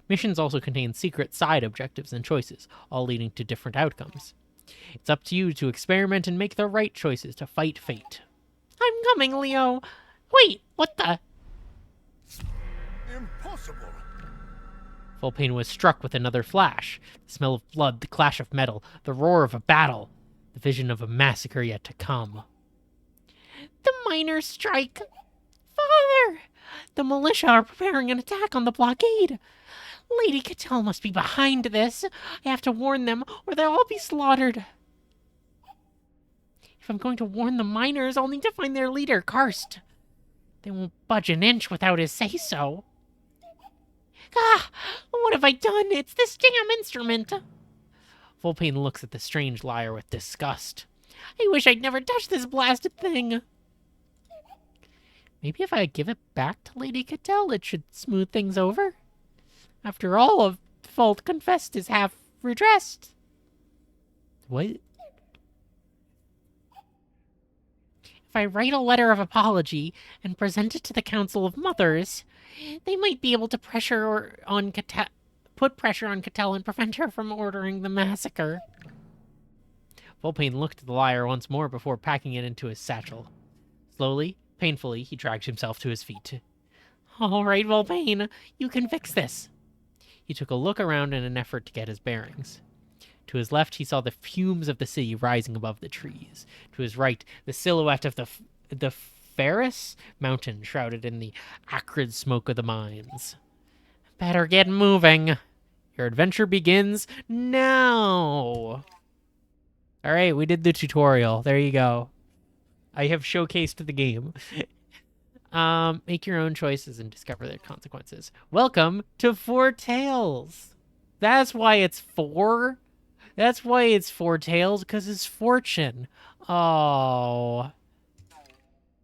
Missions also contain secret side objectives and choices, all leading to different outcomes. It's up to you to experiment and make the right choices to fight fate. I'm coming, Leo. Wait, what the? Impossible! Volpain was struck with another flash. The smell of blood, the clash of metal, the roar of a battle, the vision of a massacre yet to come. The miners' strike! Father! The militia are preparing an attack on the blockade. Lady Cattell must be behind this. I have to warn them, or they'll all be slaughtered. If I'm going to warn the miners, I'll need to find their leader, Karst. They won't budge an inch without his say-so. Ah! What have I done? It's this damn instrument! Volpain looks at the strange liar with disgust. I wish I'd never touched this blasted thing. Maybe if I give it back to Lady Cattell, it should smooth things over? After all, a fault confessed is half redressed. What? If I write a letter of apology and present it to the Council of Mothers, they might be able to put pressure on Cattell and prevent her from ordering the massacre. Volpain looked at the lyre once more before packing it into his satchel. Slowly, painfully, he dragged himself to his feet. All right, Volpain, you can fix this. He took a look around in an effort to get his bearings. To his left, he saw the fumes of the city rising above the trees. To his right, the silhouette of the Ferris mountain shrouded in the acrid smoke of the mines. Better get moving. Your adventure begins now. All right, we did the tutorial. There you go. I have showcased the game. Make your own choices and discover their consequences. Welcome to Four Tales. That's why it's four. That's why it's Four Tales, because it's fortune. Oh.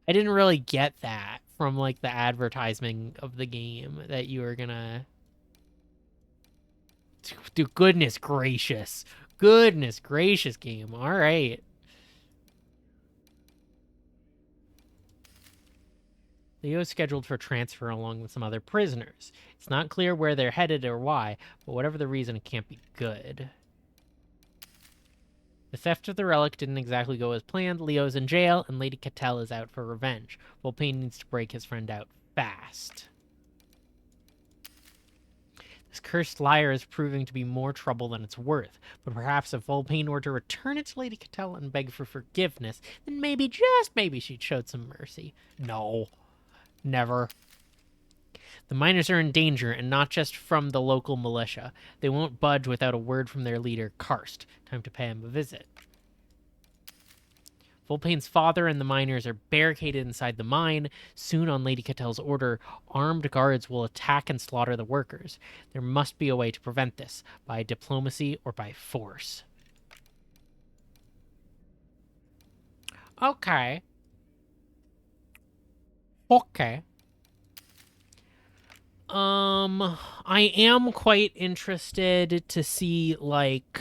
I didn't really get that from, like, the advertisement of the game, that you were gonna... Dude, goodness gracious. Goodness gracious, game. All right. Leo is scheduled for transfer along with some other prisoners. It's not clear where they're headed or why, but whatever the reason, it can't be good. The theft of the relic didn't exactly go as planned. Leo's in jail, and Lady Cattell is out for revenge. Volpain needs to break his friend out fast. This cursed lyre is proving to be more trouble than it's worth, but perhaps if Volpain were to return it to Lady Cattell and beg for forgiveness, then maybe, just maybe, she'd show some mercy. No. Never. The miners are in danger, and not just from the local militia. They won't budge without a word from their leader, Karst. Time to pay him a visit. Volpain's father and the miners are barricaded inside the mine. Soon, on Lady Cattell's order, armed guards will attack and slaughter the workers. There must be a way to prevent this, by diplomacy or by force. Okay. Okay. I am quite interested to see, like,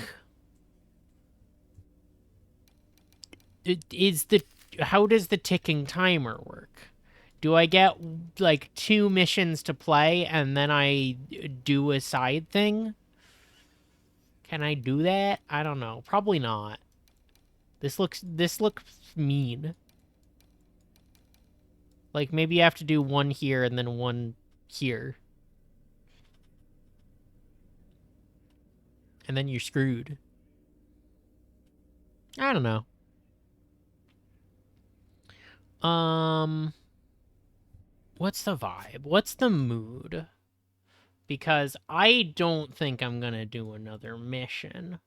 how does the ticking timer work? Do I get, like, 2 missions to play and then I do a side thing? Can I do that? I don't know. Probably not. This looks mean. Like, maybe you have to do 1 here and then 1 here. And then you're screwed. I don't know. What's the vibe? What's the mood? because I don't think I'm gonna do another mission.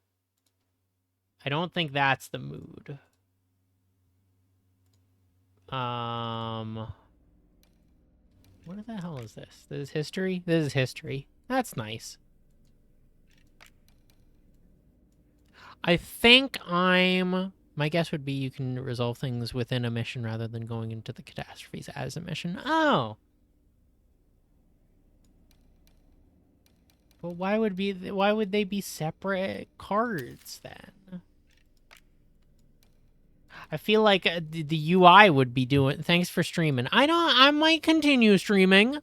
I don't think that's the mood. What the hell is this? This is history? This is history. That's nice. I think I'm... My guess would be you can resolve things within a mission rather than going into the catastrophes as a mission. Oh! But why would they be separate cards then? I feel like the UI would be doing... Thanks for streaming. I might continue streaming.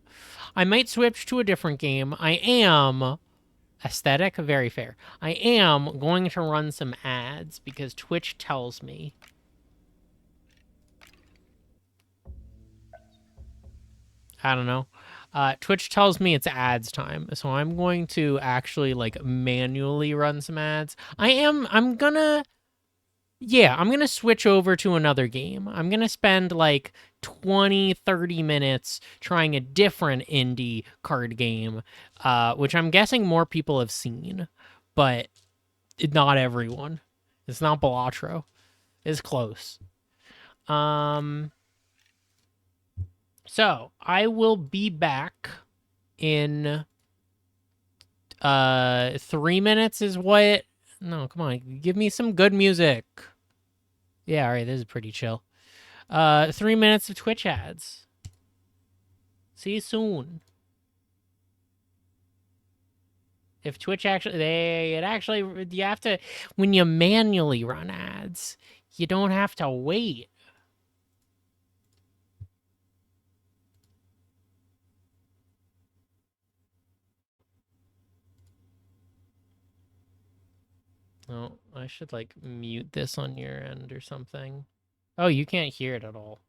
I might switch to a different game. I am... Aesthetic? Very fair. I am going to run some ads because Twitch tells me. I don't know. Twitch tells me it's ads time, so I'm going to actually like manually run some ads. I'm gonna switch over to another game. I'm gonna spend like 20-30 minutes trying a different indie card game, which I'm guessing more people have seen, but not everyone. It's not Balatro. It's close. So I will be back in 3 minutes is what? No, come on. Give me some good music. Yeah, all right, this is pretty chill. 3 minutes of Twitch ads. See you soon. If Twitch actually, you have to, when you manually run ads, you don't have to wait. Oh, I should like mute this on your end or something. Oh, you can't hear it at all.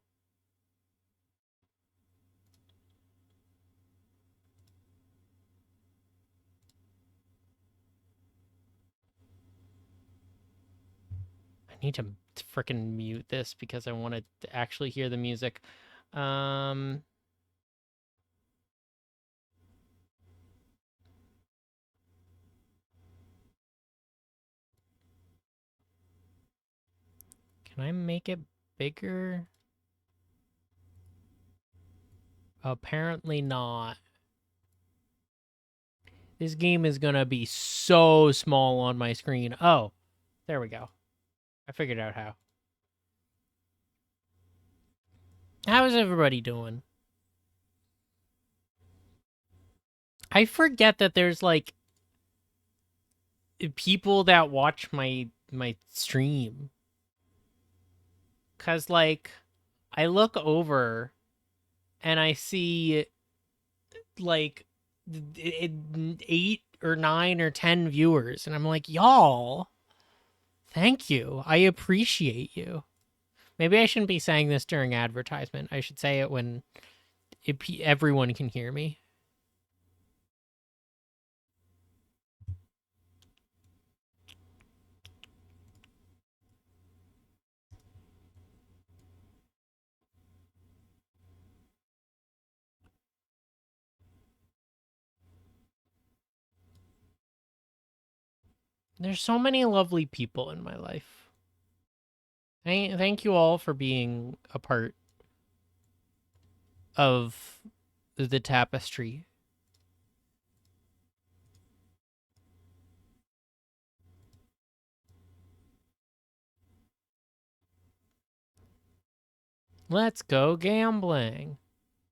I need to freaking mute this because I want to actually hear the music. Can I make it bigger? Apparently not. This game is gonna be so small on my screen. Oh, there we go. I figured out how. How is everybody doing? I forget that there's like people that watch my stream. Cause like I look over and I see like 8 or 9 or 10 viewers and I'm like, "Y'all, thank you. I appreciate you." Maybe I shouldn't be saying this during advertisement. I should say it when everyone can hear me. There's so many lovely people in my life. Thank you all for being a part of the tapestry. Let's go gambling.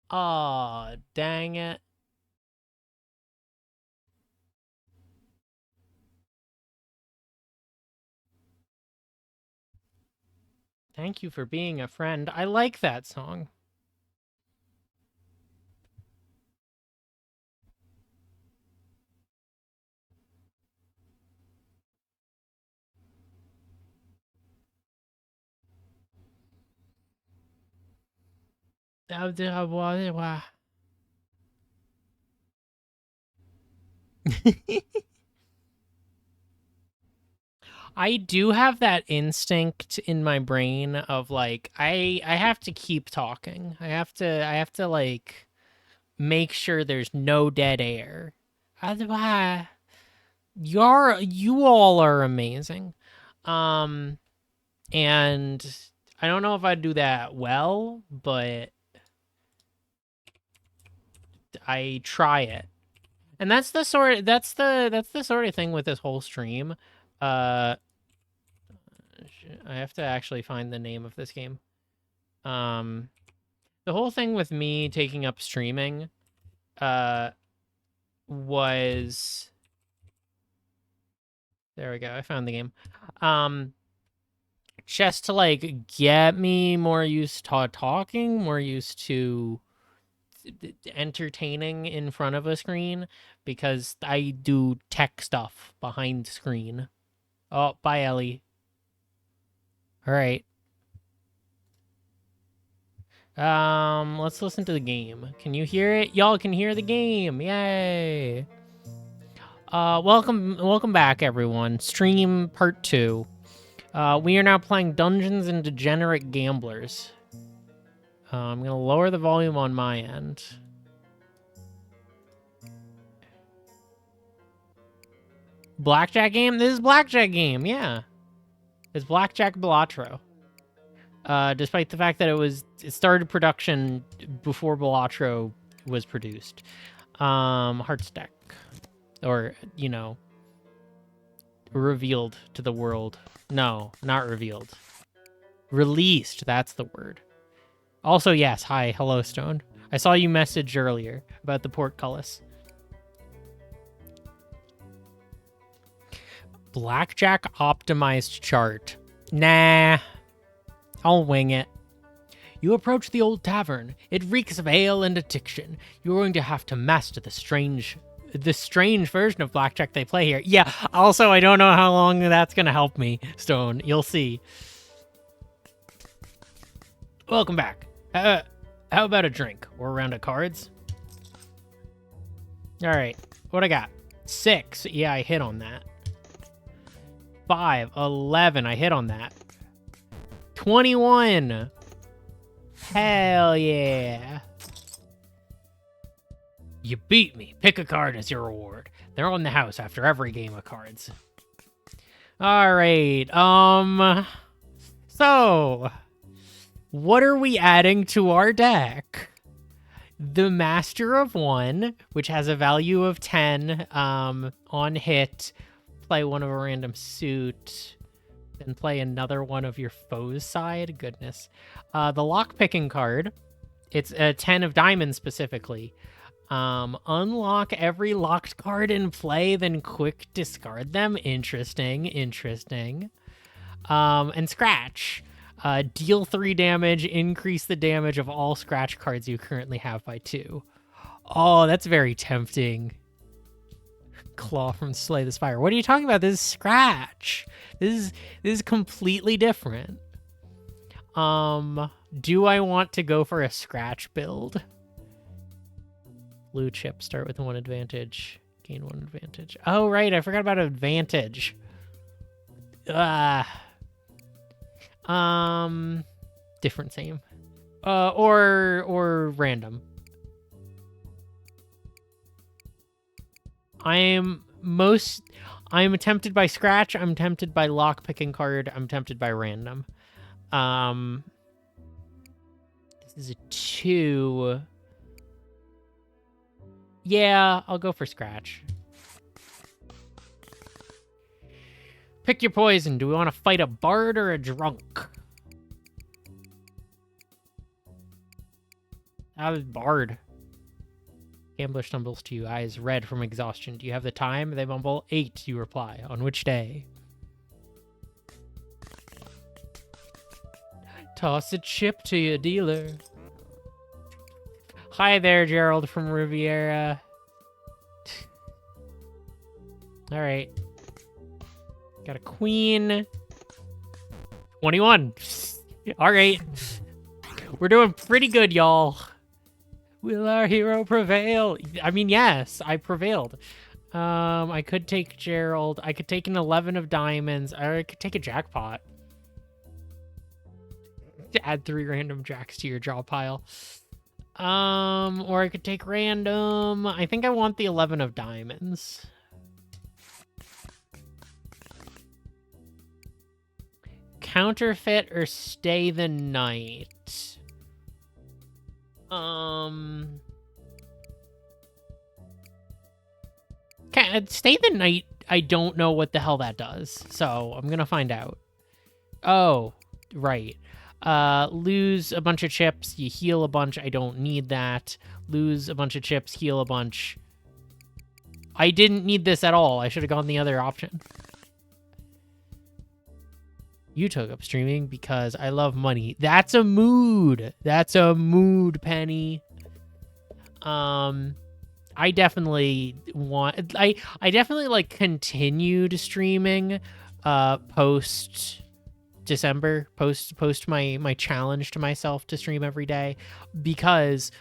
Aw, dang it. Thank you for being a friend. I like that song. I do have that instinct in my brain of like I have to keep talking. I have to like make sure there's no dead air. You all are amazing. And I don't know if I'd do that well, but I try it. And that's the sort of thing with this whole stream. Uh I have to actually find the name of this game. Um the whole thing with me taking up streaming uh was there we go. I found the game. Just to like get me more used to talking, more used to entertaining in front of a screen because I do tech stuff behind screen. Oh, bye, Ellie. All right. Let's listen to the game. Can you hear it? Y'all can hear the game. Yay. Welcome back, everyone. Stream part 2. We are now playing Dungeons and Degenerate Gamblers. I'm gonna lower the volume on my end. Blackjack game? This is Blackjack game, yeah. It's Blackjack Balatro. Despite the fact that it started production before Balatro was produced. Hearts deck. Or, revealed to the world. No, not revealed. Released, that's the word. Also, yes, hi, hello, Stone. I saw you message earlier about the portcullis. Blackjack optimized chart. Nah. I'll wing it. You approach the old tavern. It reeks of ale and addiction. You're going to have to master the strange version of blackjack they play here. Yeah, also, I don't know how long that's going to help me, Stone. You'll see. Welcome back. How about a drink or a round of cards? All right. What I got? 6. Yeah, I hit on that. 5. 11. I hit on that. 21. Hell yeah. You beat me. Pick a card as your reward. They're on the house after every game of cards. All right. So, what are we adding to our deck? The Master of One, which has a value of 10 on hit. Play one of a random suit, then play another one of your foe's side. Goodness. The lockpicking card, it's a 10 of diamonds specifically. Unlock every locked card in play, then quick discard them. Interesting. And scratch. Deal 3 damage, increase the damage of all scratch cards you currently have by 2. Oh, that's very tempting. Claw from Slay the Spire. What are you talking about? This is scratch. This is completely different. Do I want to go for a scratch build? Blue chip, start with 1 advantage, gain 1 advantage. Oh right, I forgot about advantage. Different, same. Or random. I'm tempted by scratch, I'm tempted by lock picking card, I'm tempted by random. This is a 2. Yeah, I'll go for scratch. Pick your poison. Do we want to fight a bard or a drunk? Bard. Gambler stumbles to you, eyes red from exhaustion. Do you have the time? They mumble. 8, you reply. On which day? Toss a chip to your dealer. Hi there, Gerald from Riviera. All right. Got a queen. 21. All right. We're doing pretty good, y'all. Will our hero prevail? I mean, yes, I prevailed. I could take Gerald. I could take an 11 of diamonds. Or I could take a jackpot. Add 3 random jacks to your draw pile. Or I could take random. I think I want the 11 of diamonds. Counterfeit or stay the night. Stay the night. I don't know what the hell that does, so I'm gonna find out. Oh, right. Lose a bunch of chips, you heal a bunch. I don't need that. Lose a bunch of chips, heal a bunch. I didn't need this at all. I should have gone the other option. You took up streaming because I love money. That's a mood. That's a mood, Penny. I definitely want... I definitely, like, continued streaming post... December, post my challenge to myself to stream every day, because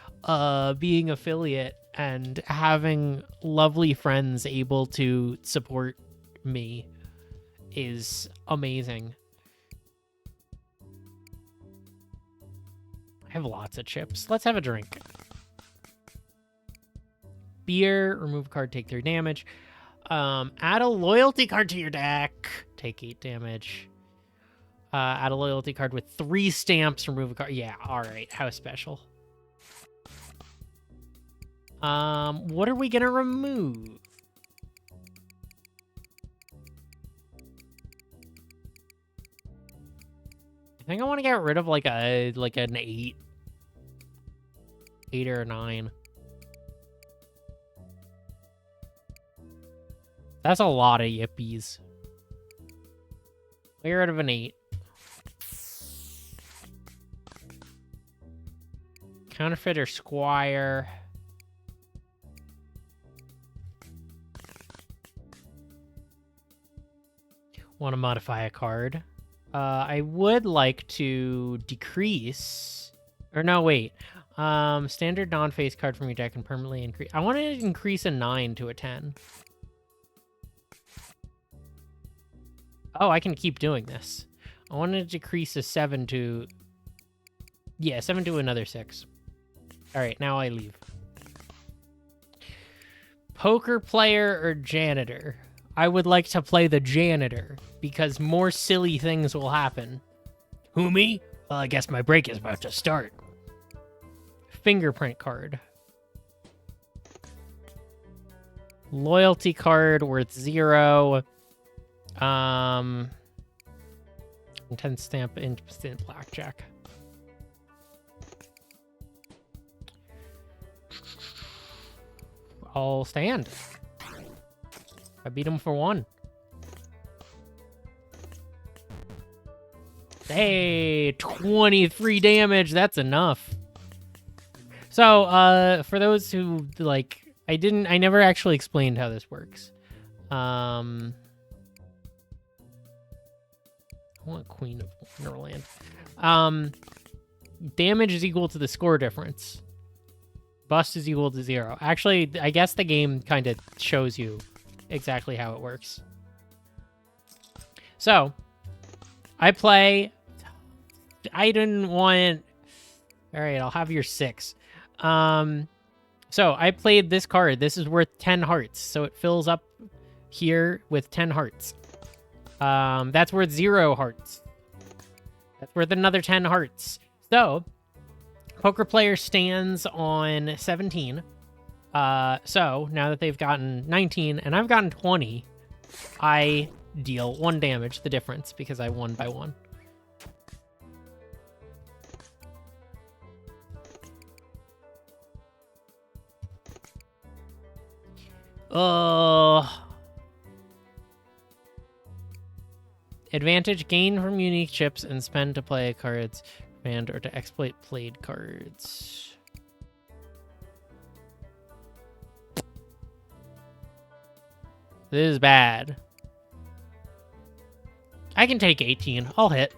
being affiliate and having lovely friends able to support me is amazing. I have lots of chips. Let's have a drink. Beer, remove a card, take 3 damage. Add a loyalty card to your deck, take 8 damage. Add a loyalty card with 3 stamps, remove a card. Yeah, all right. How special. What are we gonna remove? I think I want to get rid of like an 8 or a 9. That's a lot of yippies. Get rid of an 8. Counterfeit or Squire. Want to modify a card. I would like to decrease... Or no, wait. Standard non-face card from your deck can permanently increase... I want to increase a 9 to a 10. Oh, I can keep doing this. I want to decrease a 7 to... Yeah, 7 to another 6. All right, now I leave. Poker player or janitor? I would like to play the janitor, because more silly things will happen. Who, me? Well, I guess my break is about to start. Fingerprint card. Loyalty card worth 0. 10 stamp instant blackjack. I'll stand. I beat him for 1. Hey, 23 damage. That's enough. So, for those who, like, I never actually explained how this works. I want Queen of Wonderland. Damage is equal to the score difference. Bust is equal to 0. Actually, I guess the game kind of shows you exactly how it works. So, I play... I didn't want... Alright, I'll have your 6. So, I played this card. This is worth 10 hearts. So, it fills up here with 10 hearts. That's worth 0 hearts. That's worth another 10 hearts. So... Poker player stands on 17. So, now that they've gotten 19, and I've gotten 20, I deal 1 damage, the difference, because I won by 1. Advantage, gain from unique chips, and spend to play cards. Or to exploit played cards. This is bad. I can take 18. I'll hit.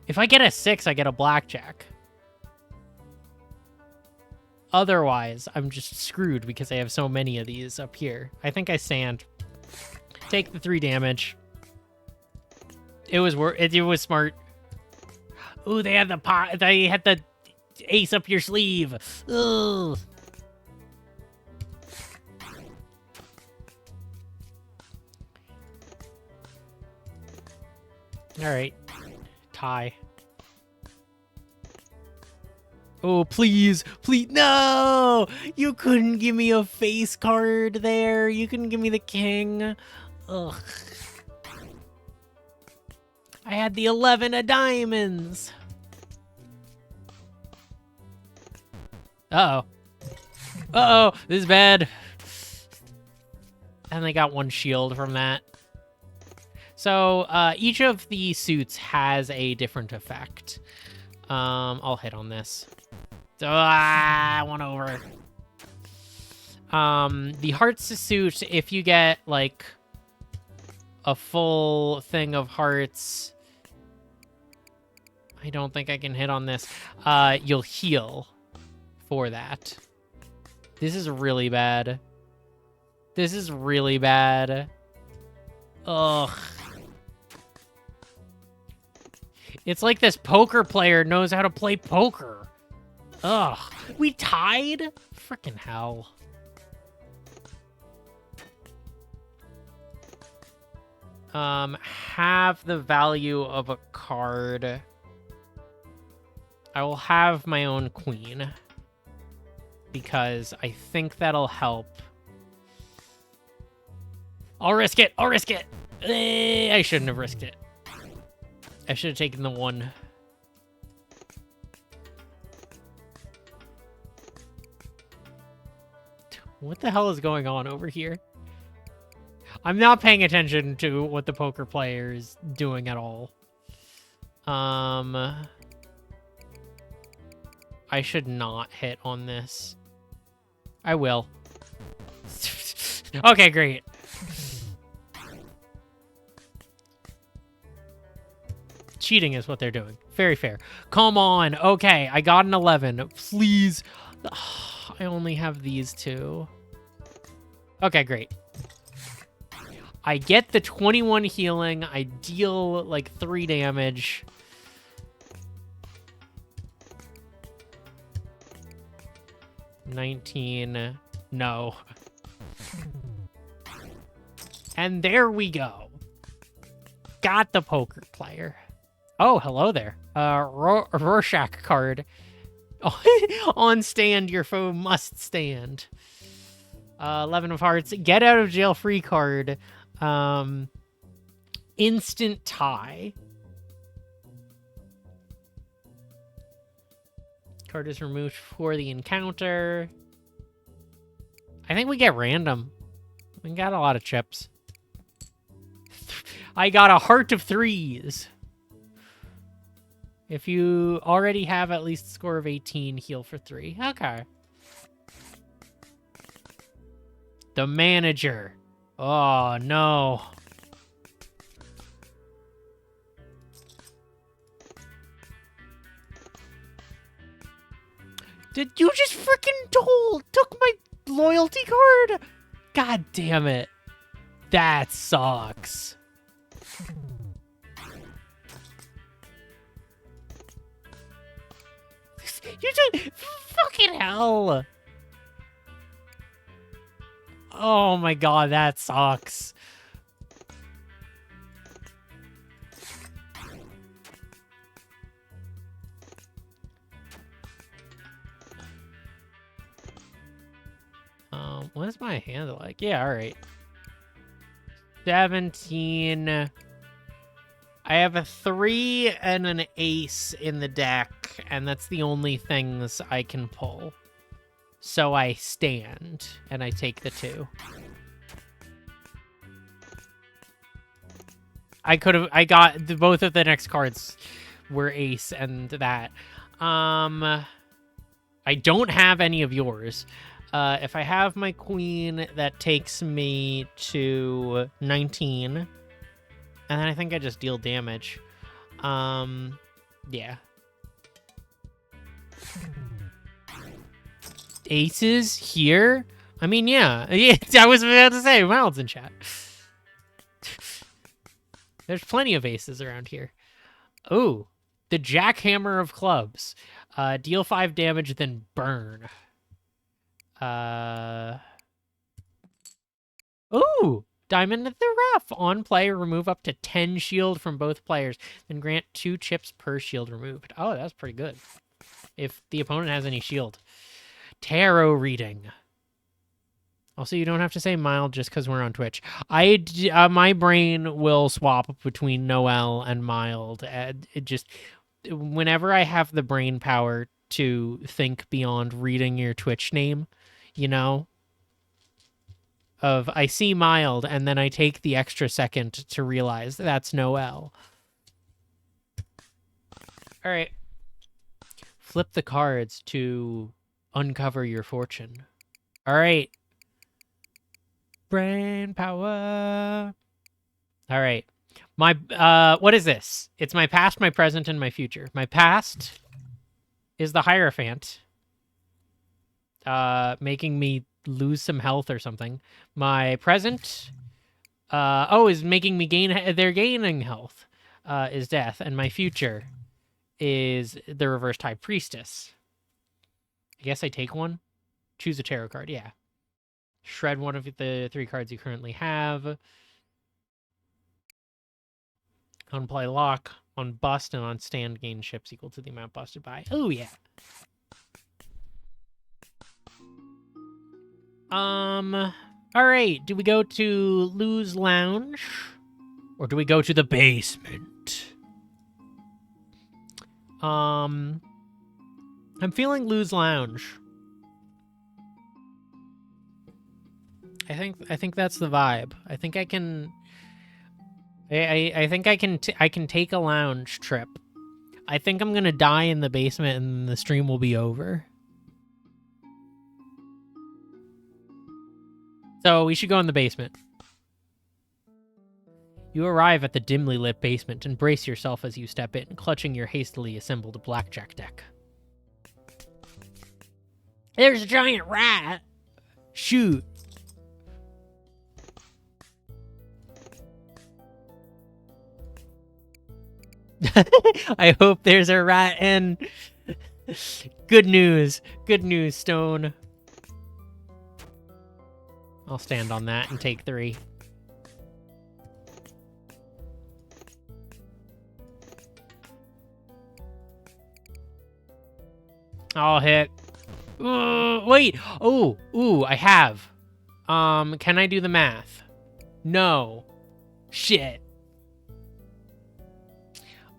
If I get a 6, I get a blackjack. Otherwise, I'm just screwed because I have so many of these up here. I think I stand. Take the 3 damage. It was it was smart. Ooh, they had the ace up your sleeve. Ugh. All right, tie. Oh, please, please, no! You couldn't give me a face card there. You couldn't give me the king. Ugh. I had the 11 of diamonds. Uh-oh. Uh-oh, this is bad. And they got 1 shield from that. So, each of the suits has a different effect. I'll hit on this. Ah, 1 over. The hearts suit, if you get, like, a full thing of hearts... I don't think I can hit on this. You'll heal for that. This is really bad. This is really bad. Ugh. It's like this poker player knows how to play poker. Ugh. We tied? Frickin' hell. Have the value of a card. I will have my own queen. Because I think that'll help. I'll risk it. I'll risk it. I shouldn't have risked it. I should have taken the 1. What the hell is going on over here? I'm not paying attention to what the poker player is doing at all. I should not hit on this. I will. Okay, great. Cheating is what they're doing. Very fair. Come on. Okay, I got an 11. Please. I only have these 2. Okay, great. I get the 21 healing. I deal, like, 3 damage. $19. No. And there we go. Got the poker player. Oh, hello there. Rorschach card. On stand, your foe must stand. 11 of hearts. Get out of jail free card. Instant tie. Card is removed for the encounter. I think we get random. We got a lot of chips. I got a heart of 3s. If you already have at least a score of 18, heal for 3. Okay. The manager. Oh, no. Did you just freaking took my loyalty card? God damn it. That sucks. You just fucking hell. Oh my god, that sucks. What is my hand like? Yeah, all right. 17. I have a 3 and an ace in the deck, and that's the only things I can pull. So I stand, and I take the 2. I got both of the next cards were ace and that. I don't have any of yours. If I have my queen, that takes me to 19. And then I think I just deal damage. Yeah. Aces here? I mean, yeah. I was about to say, Mild's in chat. There's plenty of aces around here. Ooh, the Jackhammer of Clubs. Deal 5 damage, then burn. Ooh, Diamond at the Rough. On play, remove up to 10 shield from both players, then grant 2 chips per shield removed. Oh, that's pretty good. If the opponent has any shield. Tarot reading. Also, you don't have to say mild just because we're on Twitch. My brain will swap between Noel and mild. It just, whenever I have the brain power to think beyond reading your Twitch name, you know, of I see mild and then I take the extra second to realize that's Noel. All right. Flip the cards to uncover your fortune. All right. Brain power. All right. What is this? It's my past, my present, and my future. My past is the Hierophant, making me lose some health or something. My present, is making me they're gaining health, is death. And my future is the Reversed High Priestess. I guess I take one. Choose a tarot card, yeah. Shred one of the 3 cards you currently have. On play lock, on bust, and on stand gain ships equal to the amount busted by. Oh, yeah. All right. Do we go to Lou's Lounge? Or do we go to the basement? I'm feeling Lou's Lounge. I think that's the vibe. I think I can... I think I can take a lounge trip. I think I'm gonna die in the basement and the stream will be over. So we should go in the basement. You arrive at the dimly lit basement and brace yourself as you step in, clutching your hastily assembled blackjack deck. There's a giant rat! Shoot! I hope there's a rat in. Good news. Good news, Stone. I'll stand on that and take 3. I'll hit. Wait. Oh, ooh, I have. Can I do the math? No. Shit.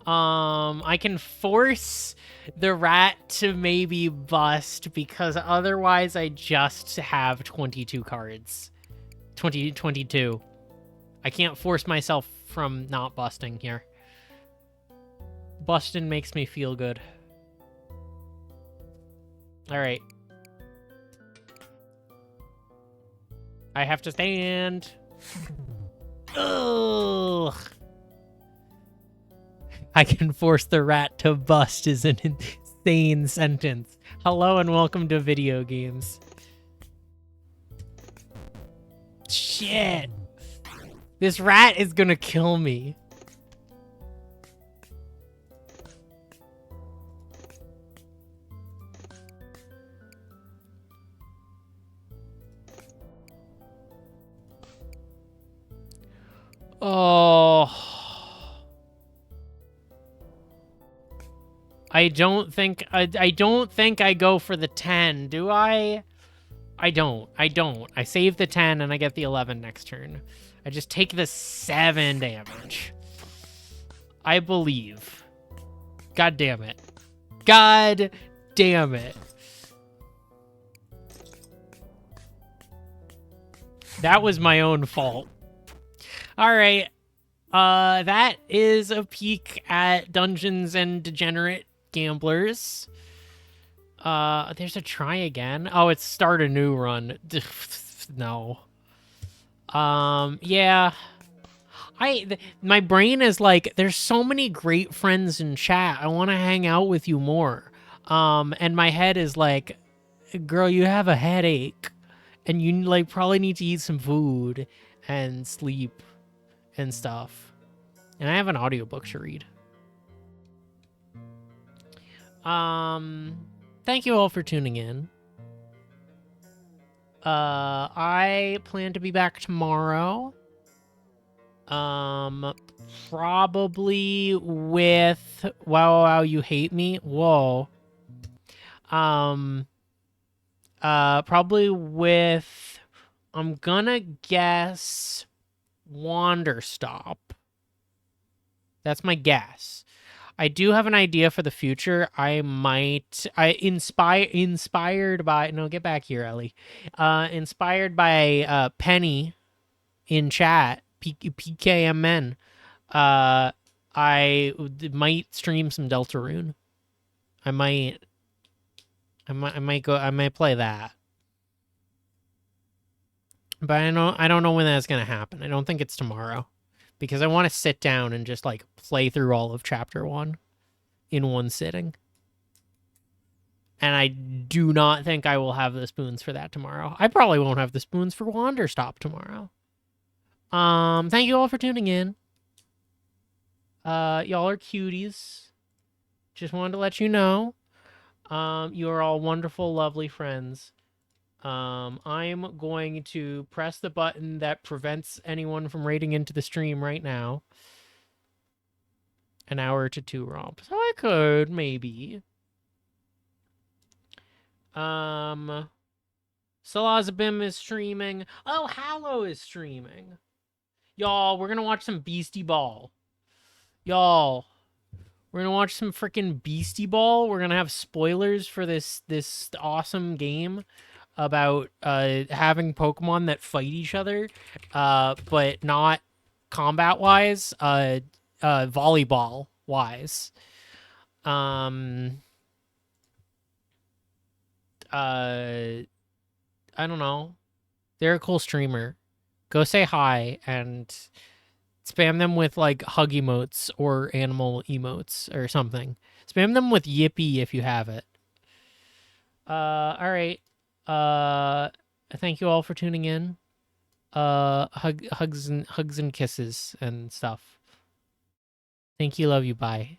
I can force the rat to maybe bust because otherwise I just have 22 cards. 22. I can't force myself from not busting here. Busting makes me feel good. All right. I have to stand. Ugh. I can force the rat to bust is an insane sentence. Hello and welcome to video games. Shit. This rat is gonna kill me. Oh. I don't think I go for the 10, do I? I don't. I save the 10 and I get the 11 next turn. I just take the 7 damage. I believe. God damn it. God damn it. That was my own fault. All right. That is a peek at Dungeons and Degenerate Gamblers. There's a try again. Oh, it's start a new run. No. Yeah. My brain is like, there's so many great friends in chat. I want to hang out with you more. And my head is like, girl, you have a headache. And you like probably need to eat some food and sleep and stuff. And I have an audiobook to read. Thank you all for tuning in. I plan to be back tomorrow. Probably with Wow Wow You Hate Me. Whoa. Probably with, I'm gonna guess, Wanderstop. That's my guess. I do have an idea for the future. Inspired by, no, get back here, Ellie. Inspired by Penny in chat, PKMN. I might stream some Deltarune. I might play that. But I don't know when that's gonna happen. I don't think it's tomorrow. Because I want to sit down and just like play through all of chapter 1 in one sitting. And I do not think I will have the spoons for that tomorrow. I probably won't have the spoons for Wanderstop tomorrow. Thank you all for tuning in. Y'all are cuties. Just wanted to let you know. You are all wonderful, lovely friends. I'm going to press the button that prevents anyone from raiding into the stream right now. An hour to 2 romp. So I could, maybe. Salazabim is streaming. Oh, Hallow is streaming. Y'all, we're gonna watch some Beastie Ball. Y'all, we're gonna watch some freaking Beastie Ball. We're gonna have spoilers for this awesome game about having Pokemon that fight each other, but not combat wise, volleyball wise. I don't know. They're a cool streamer. Go say hi and spam them with like hug emotes or animal emotes or something. Spam them with Yippee if you have it. All right. Thank you all for tuning in. Hugs and kisses and stuff. Thank you, love you, bye.